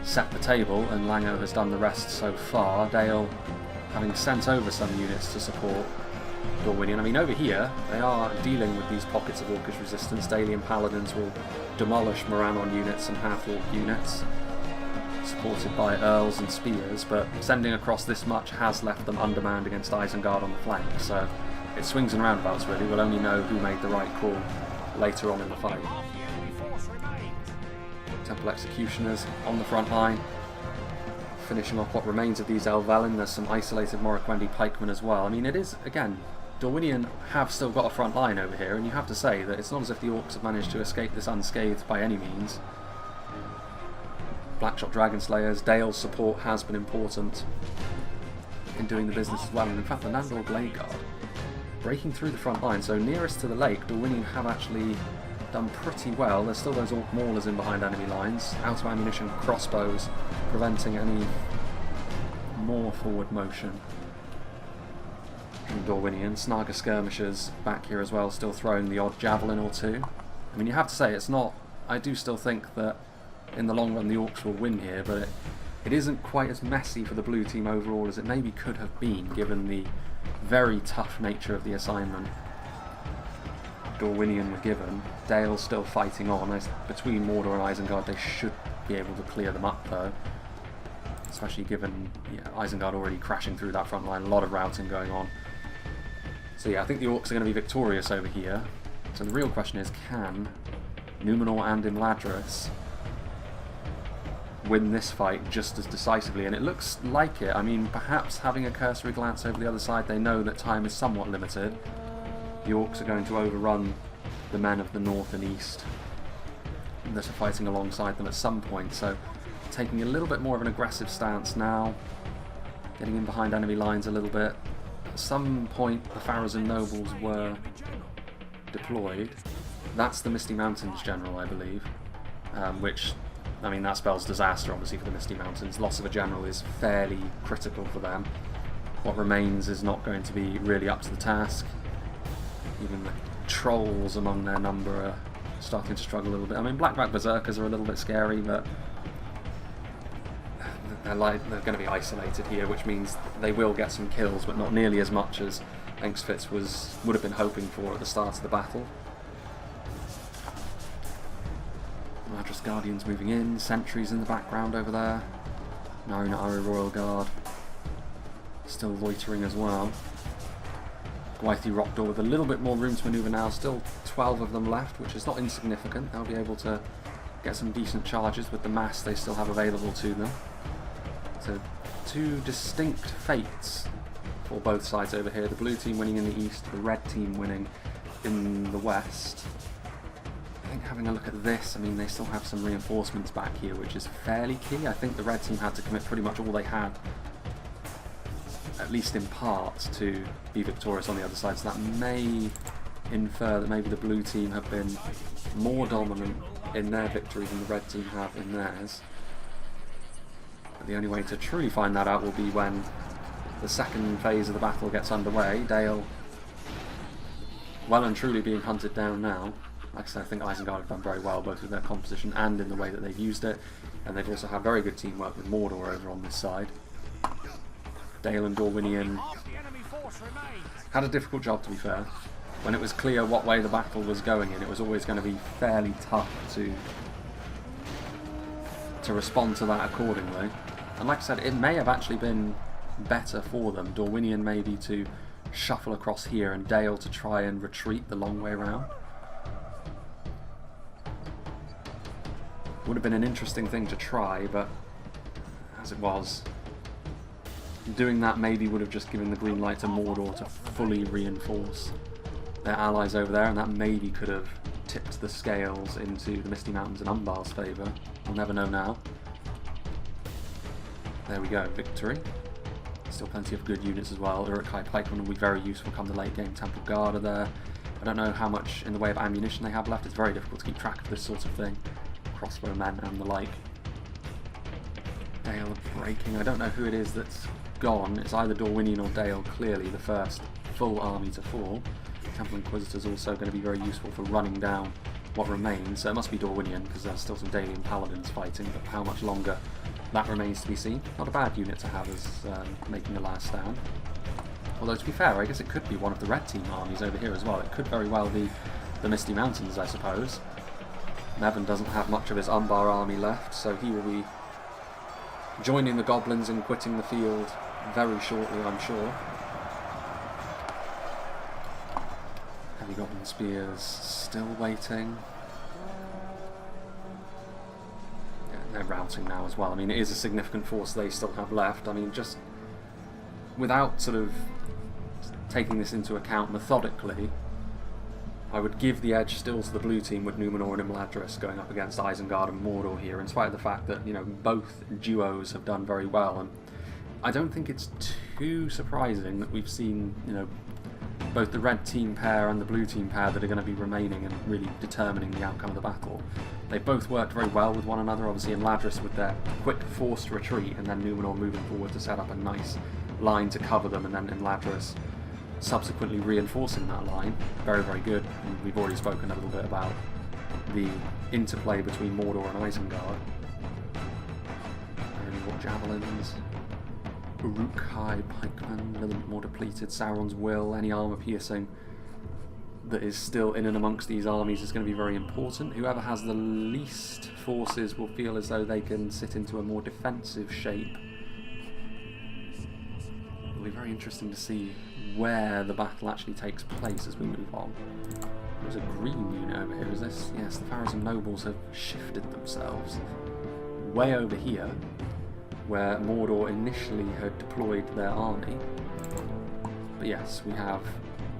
set the table, and Lango has done the rest so far. Dale having sent over some units to support Dorwinion. I mean, over here, they are dealing with these pockets of Orcish resistance. Dalian Paladins will demolish Morannon units and half-orc units, supported by Earls and Spears, but sending across this much has left them undermanned against Isengard on the flank, so it swings and roundabouts really. We'll only know who made the right call later on in the fight. Temple Executioners on the front line, finishing off what remains of these Elvelyn. There's some isolated Morroquendi pikemen as well. I mean, it is, again, Dorwinion have still got a front line over here, and you have to say that it's not as if the Orcs have managed to escape this unscathed by any means. Blackshot Dragon Slayers, Dale's support has been important in doing the business as well, and in fact the Nandor Blade Guard breaking through the front line, so nearest to the lake, Dorwinion have actually done pretty well. There's still those Orc Maulers in behind enemy lines, out of ammunition crossbows, preventing any more forward motion from Dorwinion. Snaga Skirmishers back here as well, still throwing the odd javelin or two. I mean, you have to say, it's not... I do still think that in the long run the Orcs will win here, but it isn't quite as messy for the blue team overall as it maybe could have been, given the very tough nature of the assignment Dorwinion were given. Dale's still fighting on. Between Mordor and Isengard, they should be able to clear them up though, especially given Isengard already crashing through that front line, a lot of routing going on. So yeah, I think the Orcs are going to be victorious over here. So the real question is, can Numenor and Imladris win this fight just as decisively? And it looks like it. I mean, perhaps having a cursory glance over the other side, they know that time is somewhat limited. The Orcs are going to overrun the men of the north and east that are fighting alongside them at some point, so taking a little bit more of an aggressive stance now, getting in behind enemy lines a little bit. At some point the Farazan nobles were deployed. That's the Misty Mountains general, I believe. which, I mean, that spells disaster obviously for the Misty Mountains. Loss of a general is fairly critical for them. What remains is not going to be really up to the task. Even the trolls among their number are starting to struggle a little bit. I mean, Blackback Berserkers are a little bit scary, but they're going to be isolated here, which means they will get some kills, but not nearly as much as Engsfitz would have been hoping for at the start of the battle. Imladris Guardians moving in, sentries in the background over there. Narunari Royal Guard still loitering as well. Gwythi Rockdoor with a little bit more room to manoeuvre now, still 12 of them left, which is not insignificant. They'll be able to get some decent charges with the mass they still have available to them. So two distinct fates for both sides over here. The blue team winning in the east, the red team winning in the west. I think having a look at this, I mean, they still have some reinforcements back here, which is fairly key. I think the red team had to commit pretty much all they had, at least in part, to be victorious on the other side. So that may infer that maybe the blue team have been more dominant in their victory than the red team have in theirs. But the only way to truly find that out will be when the second phase of the battle gets underway. Dale well and truly being hunted down now. Like I said, I think Isengard have done very well, both with their composition and in the way that they've used it. And they've also had very good teamwork with Mordor over on this side. Dale and Dorwinion had a difficult job, to be fair. When it was clear what way the battle was going in, it was always going to be fairly tough to respond to that accordingly. And like I said, it may have actually been better for them. Dorwinion maybe to shuffle across here and Dale to try and retreat the long way around. Would have been an interesting thing to try, but as it was, doing that maybe would have just given the green light to Mordor to fully reinforce their allies over there, and that maybe could have tipped the scales into the Misty Mountains and Umbar's favour. We'll never know now. There we go, victory. Still plenty of good units as well. Uruk-hai Pikemen will be very useful come the late game. Temple Guard are there. I don't know how much in the way of ammunition they have left. It's very difficult to keep track of this sort of thing. Crossbow men and the like. Dale breaking. I don't know who it is that's gone. It's either Dorwinion or Dale, clearly the first full army to fall. Temple Inquisitor's also going to be very useful for running down what remains. So it must be Dorwinion, because there's still some Dalian Paladins fighting, but how much longer that remains to be seen. Not a bad unit to have as making the last stand. Although to be fair, I guess it could be one of the red team armies over here as well. It could very well be the Misty Mountains, I suppose. Nevin doesn't have much of his Umbar army left, so he will be joining the goblins and quitting the field very shortly, I'm sure. Heavy goblin spears still waiting. Yeah, they're routing now as well. I mean, it is a significant force they still have left. I mean, just without sort of taking this into account methodically, I would give the edge still to the blue team with Numenor and Imladris going up against Isengard and Mordor here, in spite of the fact that, you know, both duos have done very well. And I don't think it's too surprising that we've seen, you know, both the red team pair and the blue team pair that are going to be remaining and really determining the outcome of the battle. They both worked very well with one another. Obviously Imladris with their quick forced retreat, and then Numenor moving forward to set up a nice line to cover them, and then Imladris subsequently reinforcing that line. Very, very good. And we've already spoken a little bit about the interplay between Mordor and Isengard. Very more javelins. Uruk-hai Pikemen, a little bit more depleted. Sauron's Will, any armour piercing that is still in and amongst these armies is going to be very important. Whoever has the least forces will feel as though they can sit into a more defensive shape. It'll be very interesting to see where the battle actually takes place as we move on. There's a green unit over here, is this? Yes, the Pharazim nobles have shifted themselves way over here, where Mordor initially had deployed their army. But yes, we have...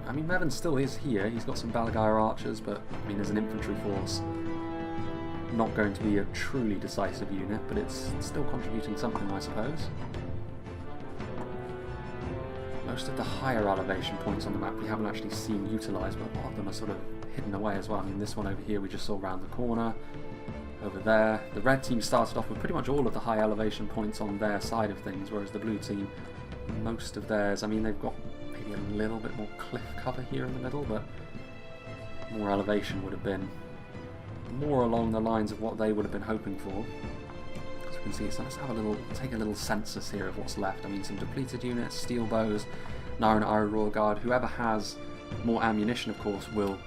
I mean, Mevin still is here. He's got some Balagair archers, but, I mean, as an infantry force, not going to be a truly decisive unit, but it's still contributing something, I suppose. Most of the higher elevation points on the map we haven't actually seen utilised, but a lot of them are sort of hidden away as well. I mean, this one over here we just saw round the corner. over there. The red team started off with pretty much all of the high elevation points on their side of things, whereas the blue team, most of theirs, I mean, they've got maybe a little bit more cliff cover here in the middle, but more elevation would have been more along the lines of what they would have been hoping for. As we can see, so let's have a little, take a little census here of what's left. I mean, some depleted units, steel bows, Nara and Iroh Guard. Whoever has more ammunition, of course, will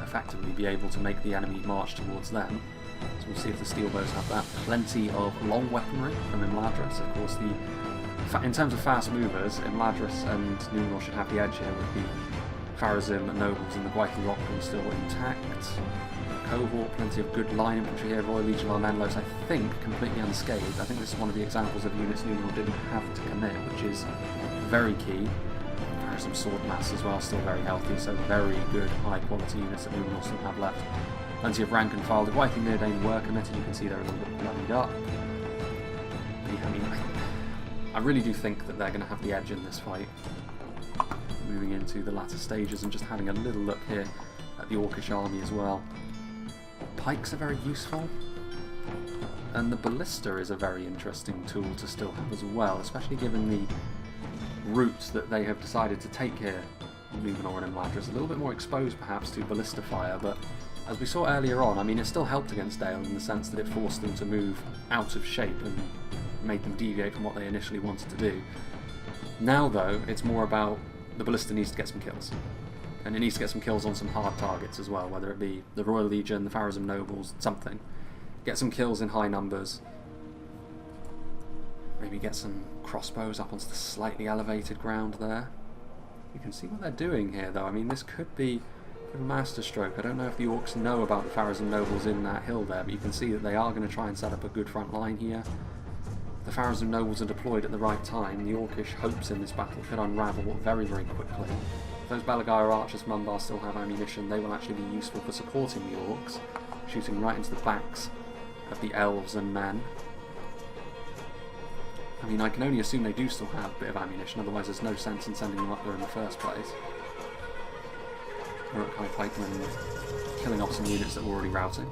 effectively be able to make the enemy march towards them. So we'll see if the steel bows have that. Plenty of long weaponry from Imladris. Of course, in terms of fast movers, Imladris and Numenor should have the edge here with the Farazim nobles and the Gwaithel Rockland still intact. Cohort, plenty of good line infantry here. Royal Legion Armenlos, I think, completely unscathed. I think this is one of the examples of units Numenor didn't have to commit, which is very key. There are some sword mass as well, still very healthy, so very good high quality units that Numenor still have left. Plenty of rank and file. The Gwaithel Neardain were committed, you can see they're a little bit bloodied up. But yeah, I mean, I really do think that they're going to have the edge in this fight. Moving into the latter stages and just having a little look here at the Orcish army as well. Pikes are very useful, and the ballista is a very interesting tool to still have as well, especially given the routes that they have decided to take here, Numenor and Imladris. A little bit more exposed perhaps to ballista fire, but as we saw earlier on, I mean, it still helped against Dale in the sense that it forced them to move out of shape and made them deviate from what they initially wanted to do. Now though, it's more about the ballista needs to get some kills. And it needs to get some kills on some hard targets as well, whether it be the Royal Legion, the Farazim nobles, something. Get some kills in high numbers. Maybe get some crossbows up onto the slightly elevated ground there. You can see what they're doing here though. I mean, this could be a masterstroke. I don't know if the Orcs know about the Farazim nobles in that hill there, but you can see that they are going to try and set up a good front line here. The Farazim nobles are deployed at the right time. The Orcish hopes in this battle could unravel very, very quickly. If those Belagire archers from Umbar still have ammunition, they will actually be useful for supporting the Orcs, shooting right into the backs of the elves and men. I mean, I can only assume they do still have a bit of ammunition, otherwise there's no sense in sending them up there in the first place. Uruk-hai pikemen killing off some units that were already routing.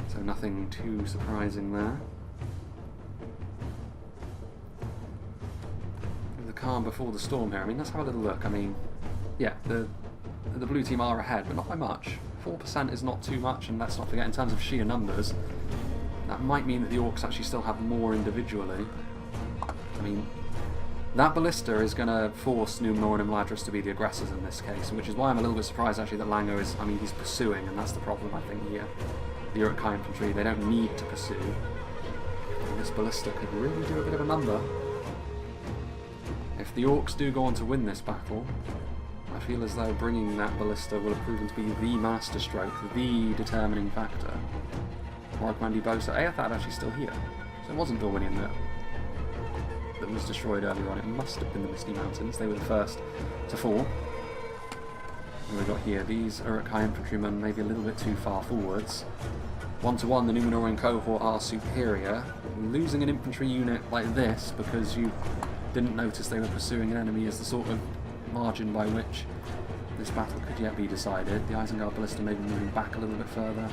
So nothing too surprising there. The calm before the storm here. I mean, let's have a little look. I mean, yeah, the blue team are ahead, but not by much. 4% is not too much, and let's not forget, in terms of sheer numbers, that might mean that the Orcs actually still have more individually. I mean, that ballista is going to force Numenor and Imladris to be the aggressors in this case, which is why I'm a little bit surprised actually that Lango is, I mean, he's pursuing, and that's the problem I think here. The Uruk-hai infantry, they don't need to pursue. And this ballista could really do a bit of a number. If the Orcs do go on to win this battle, I feel as though bringing that ballista will have proven to be the masterstroke, the determining factor. Warwick Bosa, Eothad actually still here. So it wasn't Dorwinion that was destroyed earlier on, it must have been the Misty Mountains. They were the first to fall. And we've got here these Uruk-hai infantrymen maybe a little bit too far forwards. 1-to-1, the Numenorian cohort are superior. Losing an infantry unit like this because you didn't notice they were pursuing an enemy is the sort of margin by which this battle could yet be decided. The Isengard ballista maybe moving back a little bit further.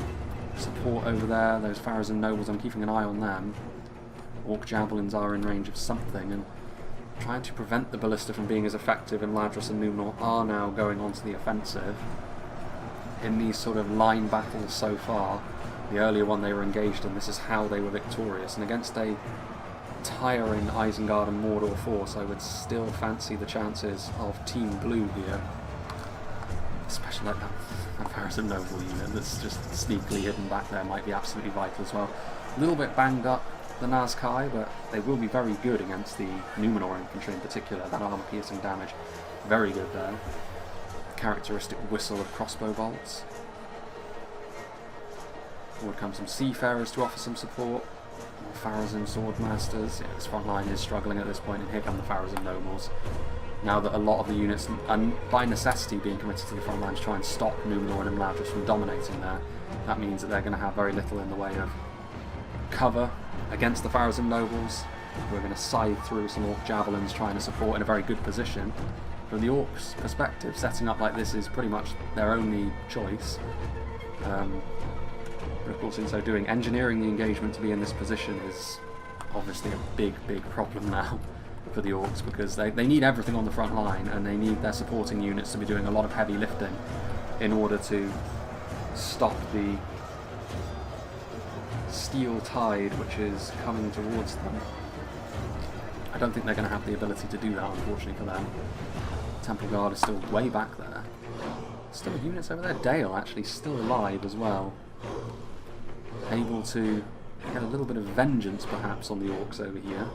Support over there, those Farazim nobles, I'm keeping an eye on them. Orc javelins are in range of something, and trying to prevent the ballista from being as effective, and Imladris and Numenor are now going onto the offensive. In these sort of line battles so far, the earlier one they were engaged in, this is how they were victorious, and against a tiring Isengard and Mordor force, I would still fancy the chances of Team Blue here. Especially like that Farazim noble unit that's just sneakily hidden back there might be absolutely vital as well. A little bit banged up, the Nazkai, but they will be very good against the Numenor infantry in particular. That armor-piercing damage, very good there. Characteristic whistle of crossbow bolts. Forward come some seafarers to offer some support. More Farazim swordmasters. Yeah, this front line is struggling at this point, and here come the Farazim nobles. Now that a lot of the units, and by necessity being committed to the front line to try and stop Numenor and Imladris from dominating there, that means that they're going to have very little in the way of cover against the Farazim nobles. We're going to scythe through some Orc javelins trying to support in a very good position. From the Orcs' perspective, setting up like this is pretty much their only choice. But of course, in so doing, engineering the engagement to be in this position is obviously a big, big problem now for the Orcs, because they need everything on the front line, and they need their supporting units to be doing a lot of heavy lifting in order to stop the steel tide which is coming towards them. I don't think they're going to have the ability to do that, unfortunately for them. Temple Guard is still way back there. Still units over there. Dale actually still alive as well. Able to get a little bit of vengeance perhaps on the Orcs over here.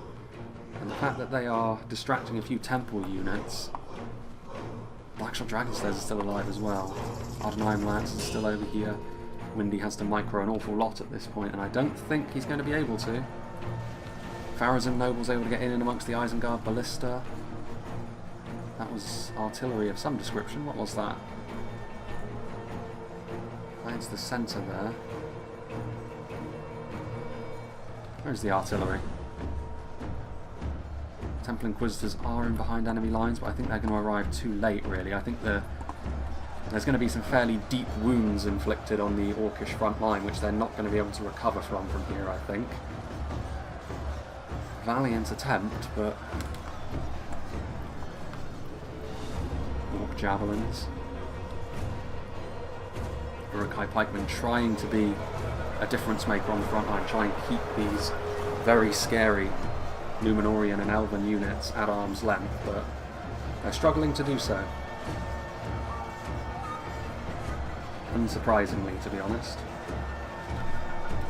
And the fact that they are distracting a few temple units. Blackshot Dragon Slayers are still alive as well. Ardenheim Lance is still over here. Windy has to micro an awful lot at this point, and I don't think he's going to be able to. Pharazim Noble's able to get in amongst the Isengard Ballista. That was artillery of some description. What was that? Finds the centre there. Where's the artillery? Temple Inquisitors are in behind enemy lines, but I think they're going to arrive too late, really. I think there's going to be some fairly deep wounds inflicted on the Orcish front line, which they're not going to be able to recover from here, I think. Valiant attempt, but Orc Javelins. Urukai Pikemen trying to be a difference maker on the front line, trying to keep these very scary Numenorian and Elven units at arm's length, but they're struggling to do so. Unsurprisingly, to be honest.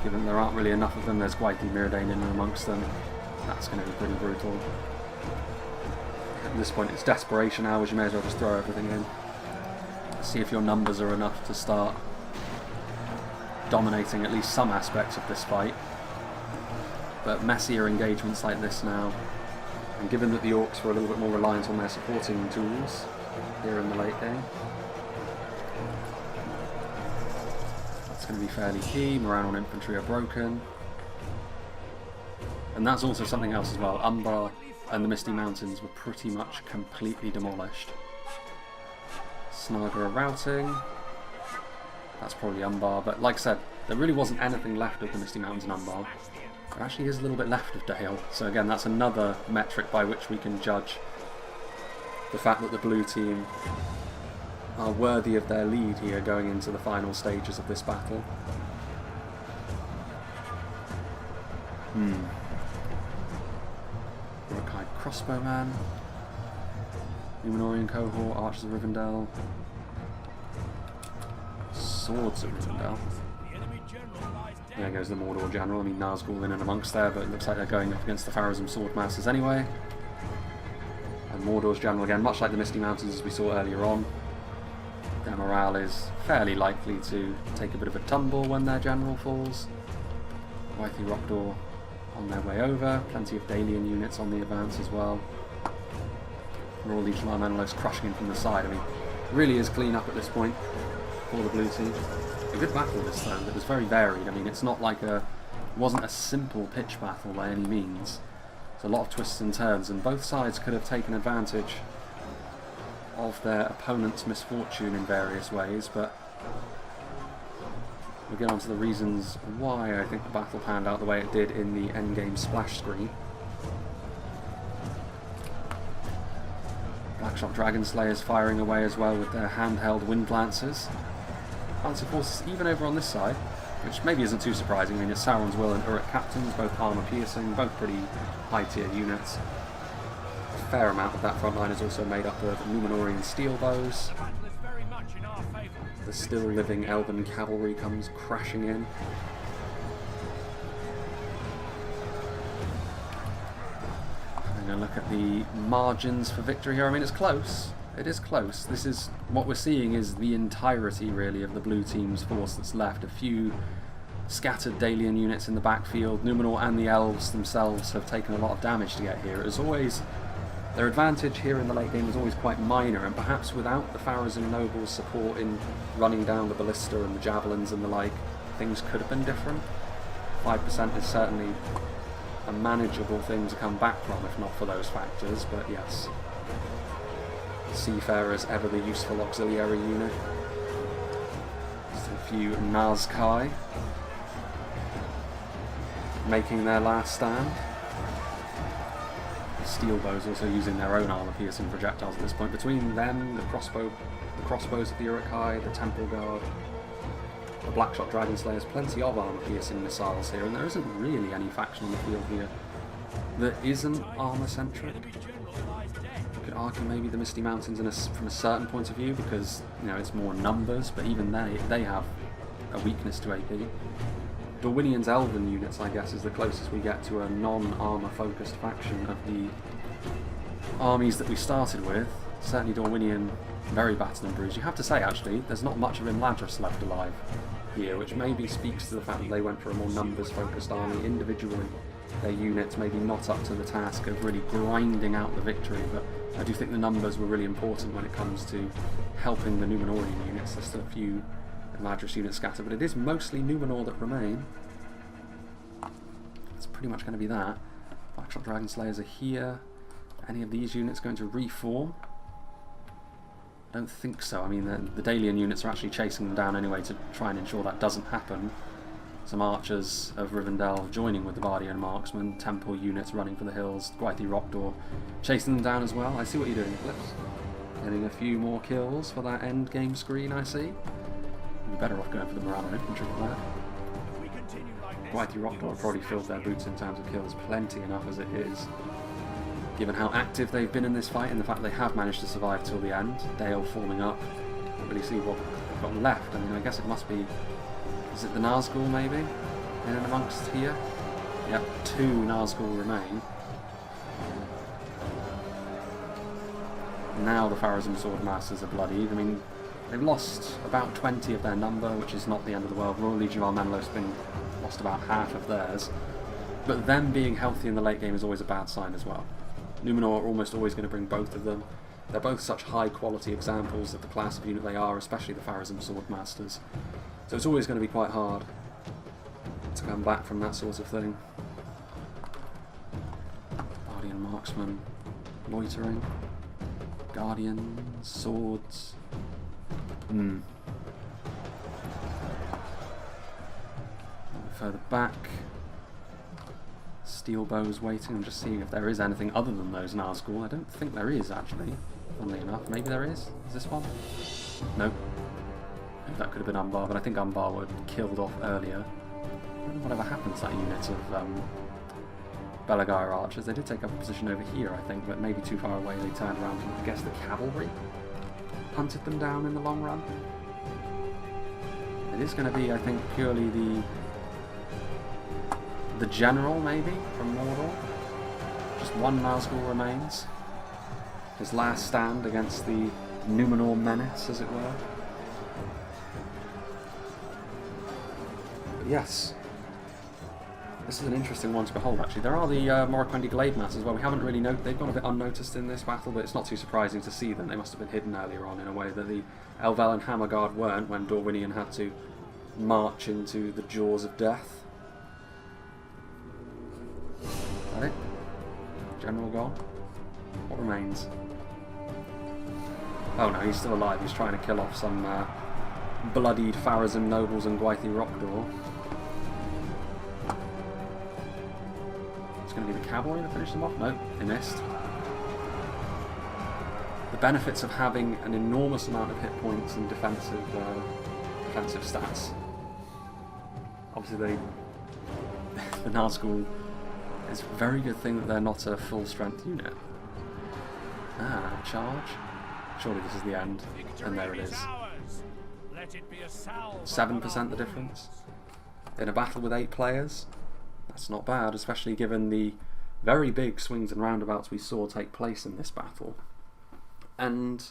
Given there aren't really enough of them, there's Gwaithly Myrdain in amongst them. That's going to be pretty brutal. At this point it's desperation hours, you may as well just throw everything in. See if your numbers are enough to start dominating at least some aspects of this fight. But messier engagements like this now, and given that the Orcs were a little bit more reliant on their supporting tools here in the late game, that's going to be fairly key. Morale on infantry are broken. And that's also something else as well. Umbar and the Misty Mountains were pretty much completely demolished. Snaga are routing. That's probably Umbar, but like I said, there really wasn't anything left of the Misty Mountains and Umbar. There actually is a little bit left of Dale, so again that's another metric by which we can judge the fact that the blue team are worthy of their lead here going into the final stages of this battle. Urukai Crossbowman, Numenorian Cohort, Archers of Rivendell, Swords of Rivendell. There goes the Mordor General. I mean, Nazgul in and amongst there, but it looks like they're going up against the Pharazim Swordmasters anyway. And Mordor's General again, much like the Misty Mountains as we saw earlier on. Their morale is fairly likely to take a bit of a tumble when their General falls. Gwaithly Rockdor on their way over. Plenty of Dalian units on the advance as well. Raw Legion of Menelaus crushing in from the side. I mean, it really is clean up at this point for the blue team. A good battle this time. It was very varied. I mean, it's not like it wasn't a simple pitch battle by any means. It's a lot of twists and turns, and both sides could have taken advantage of their opponent's misfortune in various ways, but we'll get on to the reasons why I think the battle panned out the way it did in the endgame splash screen. Blackshot Dragon Slayers firing away as well with their handheld wind lancers. Fancy forces even over on this side, which maybe isn't too surprising. I mean, it's Sauron's Will and Uruk Captains, both armour piercing, both pretty high tier units. A fair amount of that front line is also made up of Numenorian steel bows. The still living Elven cavalry comes crashing in. Having a look at the margins for victory here. I mean, it's close. It is close. This is what we're seeing is the entirety really of the blue team's force that's left. A few scattered Dalian units in the backfield. Numenor and the elves themselves have taken a lot of damage to get here. It was always their advantage here in the late game was always quite minor, and perhaps without the Pharazim nobles' support in running down the ballista and the javelins and the like, things could have been different. 5% is certainly a manageable thing to come back from, if not for those factors, but yes. Seafarers, ever the useful auxiliary unit. Just a few Nazkai making their last stand. The steel bows also using their own armor-piercing projectiles at this point. Between them, the crossbows of the Uruk-hai, the Temple Guard, the Blackshot Dragon Slayers, plenty of armor-piercing missiles here, and there isn't really any faction on the field here that isn't armor-centric. You could argue maybe the Misty Mountains from a certain point of view, because it's more numbers, but even they have a weakness to AP. Dorwinion's Elven units, I guess, is the closest we get to a non-armor focused faction of the armies that we started with. Certainly Dorwinion, very battered and bruised. You have to say, actually, there's not much of Imladris left alive here, which maybe speaks to the fact that they went for a more numbers focused army individually. Their units maybe not up to the task of really grinding out the victory, but I do think the numbers were really important when it comes to helping the Numenorian units. There's still a few Imladris units scattered, but it is mostly Numenor that remain. It's pretty much going to be that. Blackshot Dragon Slayers are here. Any of these units going to reform? I don't think so. I mean, the Dalian units are actually chasing them down anyway to try and ensure that doesn't happen. Some archers of Rivendell joining with the Bardian marksmen, temple units running for the hills, Gwythi Rockdoor chasing them down as well. I see what you're doing, Eclipse. Getting a few more kills for that end game screen, I see. You're better off going for the Morano infantry for that. Gwythi Rockdoor have probably filled their boots in terms of kills, plenty enough as it is. Given how active they've been in this fight and the fact they have managed to survive till the end, Dale forming up, don't really see what they've got left. I mean, I guess it must be, is it the Nazgul maybe? In and amongst here? Yep, 2 Nazgul remain. Now the Pharazim Swordmasters are bloodied. I mean, they've lost about 20 of their number, which is not the end of the world. Royal Legion of Armenlos have been lost about half of theirs. But them being healthy in the late game is always a bad sign as well. Numenor are almost always going to bring both of them. They're both such high quality examples of the class of unit they are, especially the Pharazim Swordmasters. So it's always going to be quite hard to come back from that sort of thing. Guardian Marksman, loitering, Guardians, swords. Further back. Steel bows waiting. I'm just seeing if there is anything other than those Nazgul. I don't think there is, actually. Funnily enough. Maybe there is. Is this one? Nope. Maybe that could have been Umbar, but I think Umbar were killed off earlier. I don't know whatever happened to that unit of Belagair archers. They did take up a position over here, I think, but maybe too far away. They turned around and I guess the cavalry hunted them down in the long run. It is going to be, I think, purely the general, maybe, from Mordor. Just 1 Nazgul remains. His last stand against the Numenor menace, as it were. But yes, this is an interesting one to behold, actually. There are the Morroquendi Glade Masses as well. We haven't really they've gone a bit unnoticed in this battle, but it's not too surprising to see them. They must have been hidden earlier on in a way that the Elvel and Hammerguard weren't when Dorwinion had to march into the jaws of death. Is that it? General gone? What remains? Oh no, he's still alive. He's trying to kill off some bloodied Pharazim nobles and Gwythi Rockdoor. It's going to be the cavalry that finish them off? No, they missed. The benefits of having an enormous amount of hit points and defensive stats. Obviously, the Nazgul. It's a very good thing that they're not a full strength unit. Charge. Surely this is the end. And there it is. 7% the difference. In a battle with 8 players. That's not bad, especially given the very big swings and roundabouts we saw take place in this battle. And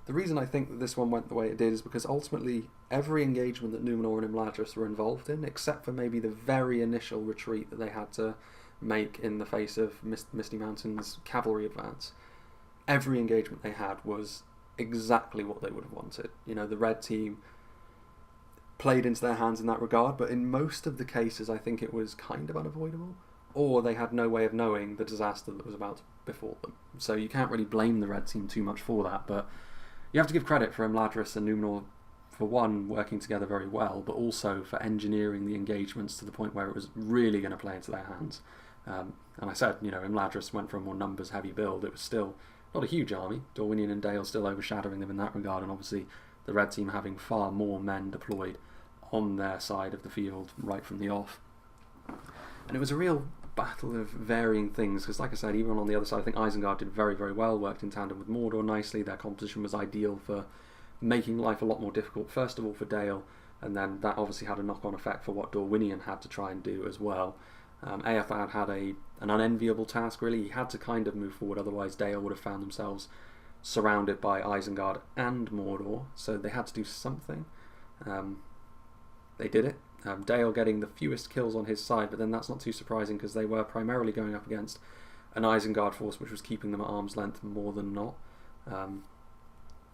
the reason I think that this one went the way it did is because ultimately every engagement that Numenor and Imladris were involved in, except for maybe the very initial retreat that they had to make in the face of Misty Mountains cavalry advance, every engagement they had was exactly what they would have wanted. You know, the red team played into their hands in that regard, but in most of the cases I think it was kind of unavoidable, or they had no way of knowing the disaster that was about to befall them. So you can't really blame the red team too much for that, but you have to give credit for Imladris and Numenor for one, working together very well, but also for engineering the engagements to the point where it was really going to play into their hands. And I said, Imladris went for a more numbers-heavy build. It was still not a huge army. Dorwinion and Dale still overshadowing them in that regard, and obviously the red team having far more men deployed on their side of the field right from the off. And it was a real battle of varying things, because like I said, even on the other side, I think Isengard did very, very well, worked in tandem with Mordor nicely. Their composition was ideal for making life a lot more difficult, first of all for Dale, and then that obviously had a knock-on effect for what Dorwinion had to try and do as well. Eothad had an unenviable task, really. He had to kind of move forward, otherwise Dale would have found themselves surrounded by Isengard and Mordor, so they had to do something. They did it. Dale getting the fewest kills on his side, but then that's not too surprising because they were primarily going up against an Isengard force which was keeping them at arm's length more than not.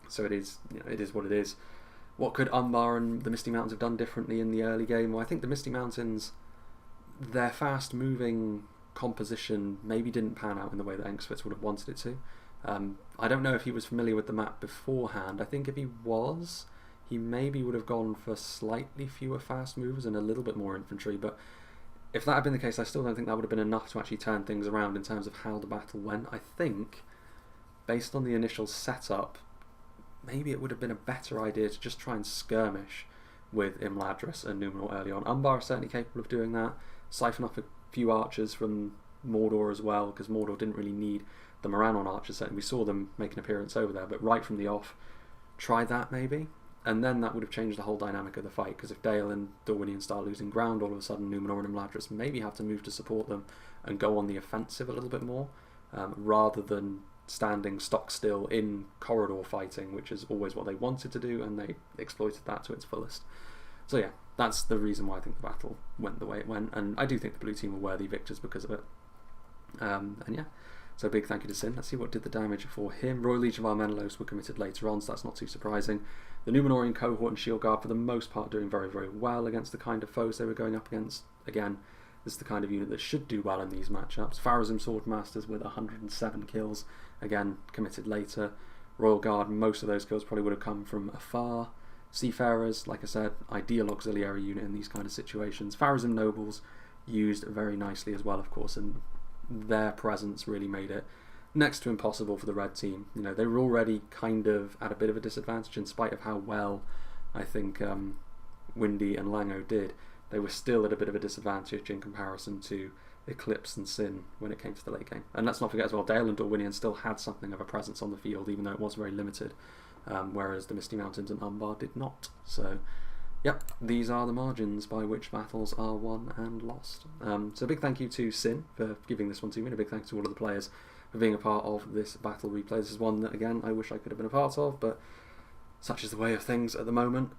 So it is what it is. What could Umbar and the Misty Mountains have done differently in the early game? Well, I think the Misty Mountains, their fast-moving composition maybe didn't pan out in the way that Engsfitz would have wanted it to. I don't know if he was familiar with the map beforehand. I think if he was, he maybe would have gone for slightly fewer fast moves and a little bit more infantry, but if that had been the case, I still don't think that would have been enough to actually turn things around in terms of how the battle went. I think, based on the initial setup, maybe it would have been a better idea to just try and skirmish with Imladris and Numenor early on. Umbar is certainly capable of doing that, siphon off a few archers from Mordor as well, because Mordor didn't really need the Morannon archers. Certainly we saw them make an appearance over there, but right from the off, try that maybe. And then that would have changed the whole dynamic of the fight, because if Dale and Dorwinion start losing ground, all of a sudden Numenor and Imladris maybe have to move to support them and go on the offensive a little bit more, rather than standing stock still in corridor fighting, which is always what they wanted to do, and they exploited that to its fullest. So yeah, that's the reason why I think the battle went the way it went, and I do think the blue team were worthy victors because of it. And yeah, so big thank you to Sin. Let's see what did the damage for him. Royal Legion of Armenelos were committed later on, so that's not too surprising. The Numenorian cohort and Shield Guard, for the most part, doing very, very well against the kind of foes they were going up against. Again, this is the kind of unit that should do well in these matchups. Pharazim Swordmasters with 107 kills, again, committed later. Royal Guard, most of those kills probably would have come from afar. Seafarers, like I said, ideal auxiliary unit in these kind of situations. Pharazim Nobles used very nicely as well, of course, and their presence really made it next to impossible for the red team. They were already kind of at a bit of a disadvantage in spite of how well I think Windy and Lango did. They were still at a bit of a disadvantage in comparison to Eclipse and Sin when it came to the late game. And let's not forget as well, Dale and Dorwinion still had something of a presence on the field, even though it was very limited, whereas the Misty Mountains and Umbar did not. So yep, these are the margins by which battles are won and lost. So a big thank you to Sin for giving this one to me, and a big thanks to all of the players for being a part of this battle replay. This is one that, again, I wish I could have been a part of, but such is the way of things at the moment.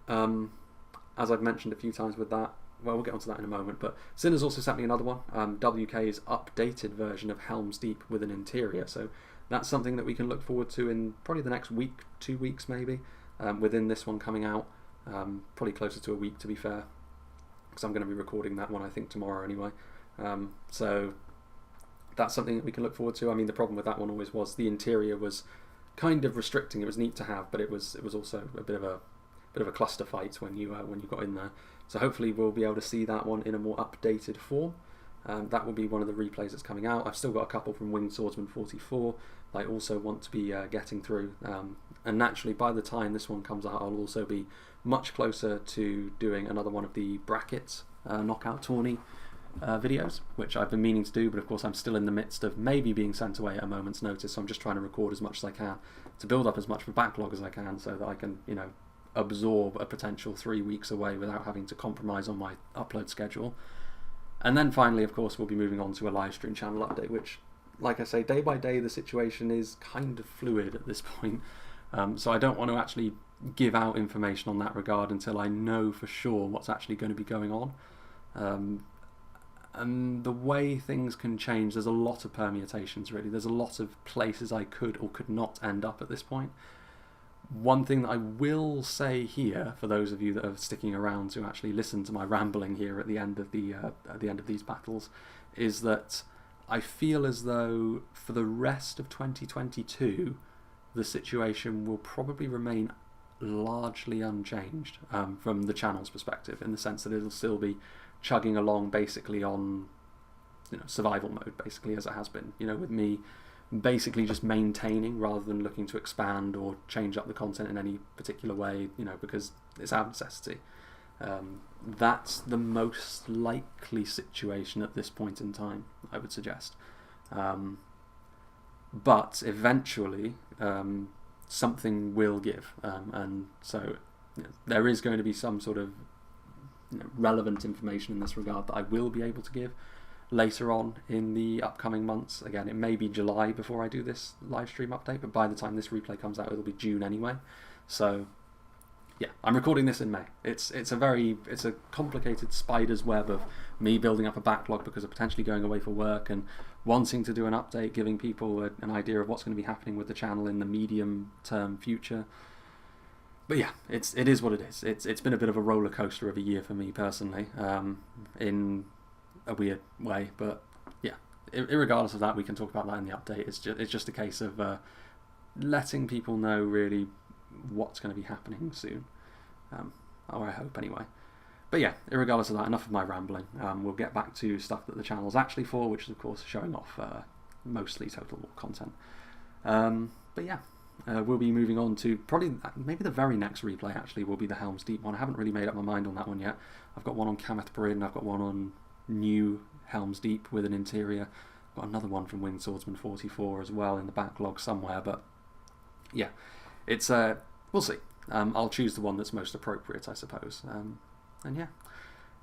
As I've mentioned a few times with that, well, we'll get onto that in a moment, but Sin has also sent me another one, WK's updated version of Helm's Deep with an interior, so that's something that we can look forward to in probably the next week, 2 weeks maybe, within this one coming out, probably closer to a week to be fair, because I'm going to be recording that one I think tomorrow anyway, so that's something that we can look forward to. I mean, the problem with that one always was the interior was kind of restricting. It was neat to have, but it was also a bit of a cluster fight when you got in there. So hopefully we'll be able to see that one in a more updated form. That will be one of the replays that's coming out. I've still got a couple from Winged Swordsman 44 that I also want to be getting through. And naturally, by the time this one comes out, I'll also be much closer to doing another one of the brackets knockout tourney videos, which I've been meaning to do, but of course I'm still in the midst of maybe being sent away at a moment's notice, so I'm just trying to record as much as I can to build up as much of a backlog as I can so that I can, absorb a potential 3 weeks away without having to compromise on my upload schedule. And then finally, of course, we'll be moving on to a live stream channel update, which, like I say, day by day the situation is kind of fluid at this point, so I don't want to actually give out information on that regard until I know for sure what's actually going to be going on. And the way things can change, there's a lot of permutations really. There's a lot of places I could or could not end up at this point. One thing that I will say here, for those of you that are sticking around to actually listen to my rambling here at the end of these battles, is that I feel as though for the rest of 2022, the situation will probably remain largely unchanged from the channel's perspective, in the sense that it'll still be chugging along basically on survival mode, basically, as it has been, with me basically just maintaining rather than looking to expand or change up the content in any particular way, because it's out of necessity. That's the most likely situation at this point in time, I would suggest. But eventually something will give, and so there is going to be some sort of relevant information in this regard that I will be able to give later on in the upcoming months. Again, it may be July before I do this live stream update, but by the time this replay comes out, it'll be June anyway. So yeah, I'm recording this in May. It's a complicated spider's web of me building up a backlog because of potentially going away for work and wanting to do an update, giving people an idea of what's going to be happening with the channel in the medium term future. But yeah, it is what it is. It's been a bit of a roller coaster of a year for me personally, in a weird way. But yeah, irregardless of that, we can talk about that in the update. It's just a case of letting people know really what's going to be happening soon, or I hope anyway. But yeah, irregardless of that, enough of my rambling. We'll get back to stuff that the channel's actually for, which is of course showing off mostly Total War content. But yeah, we'll be moving on to maybe the very next replay actually will be the Helm's Deep one. I haven't really made up my mind on that one yet. I've got one on Kameth Bryn, I've got one on new Helm's Deep with an interior. I've got another one from Winged Swordsman 44 as well in the backlog somewhere, but yeah, it's we'll see. I'll choose the one that's most appropriate, I suppose. And yeah,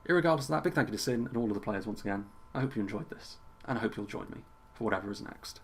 irregardless of that, big thank you to Sin and all of the players once again. I hope you enjoyed this, and I hope you'll join me for whatever is next.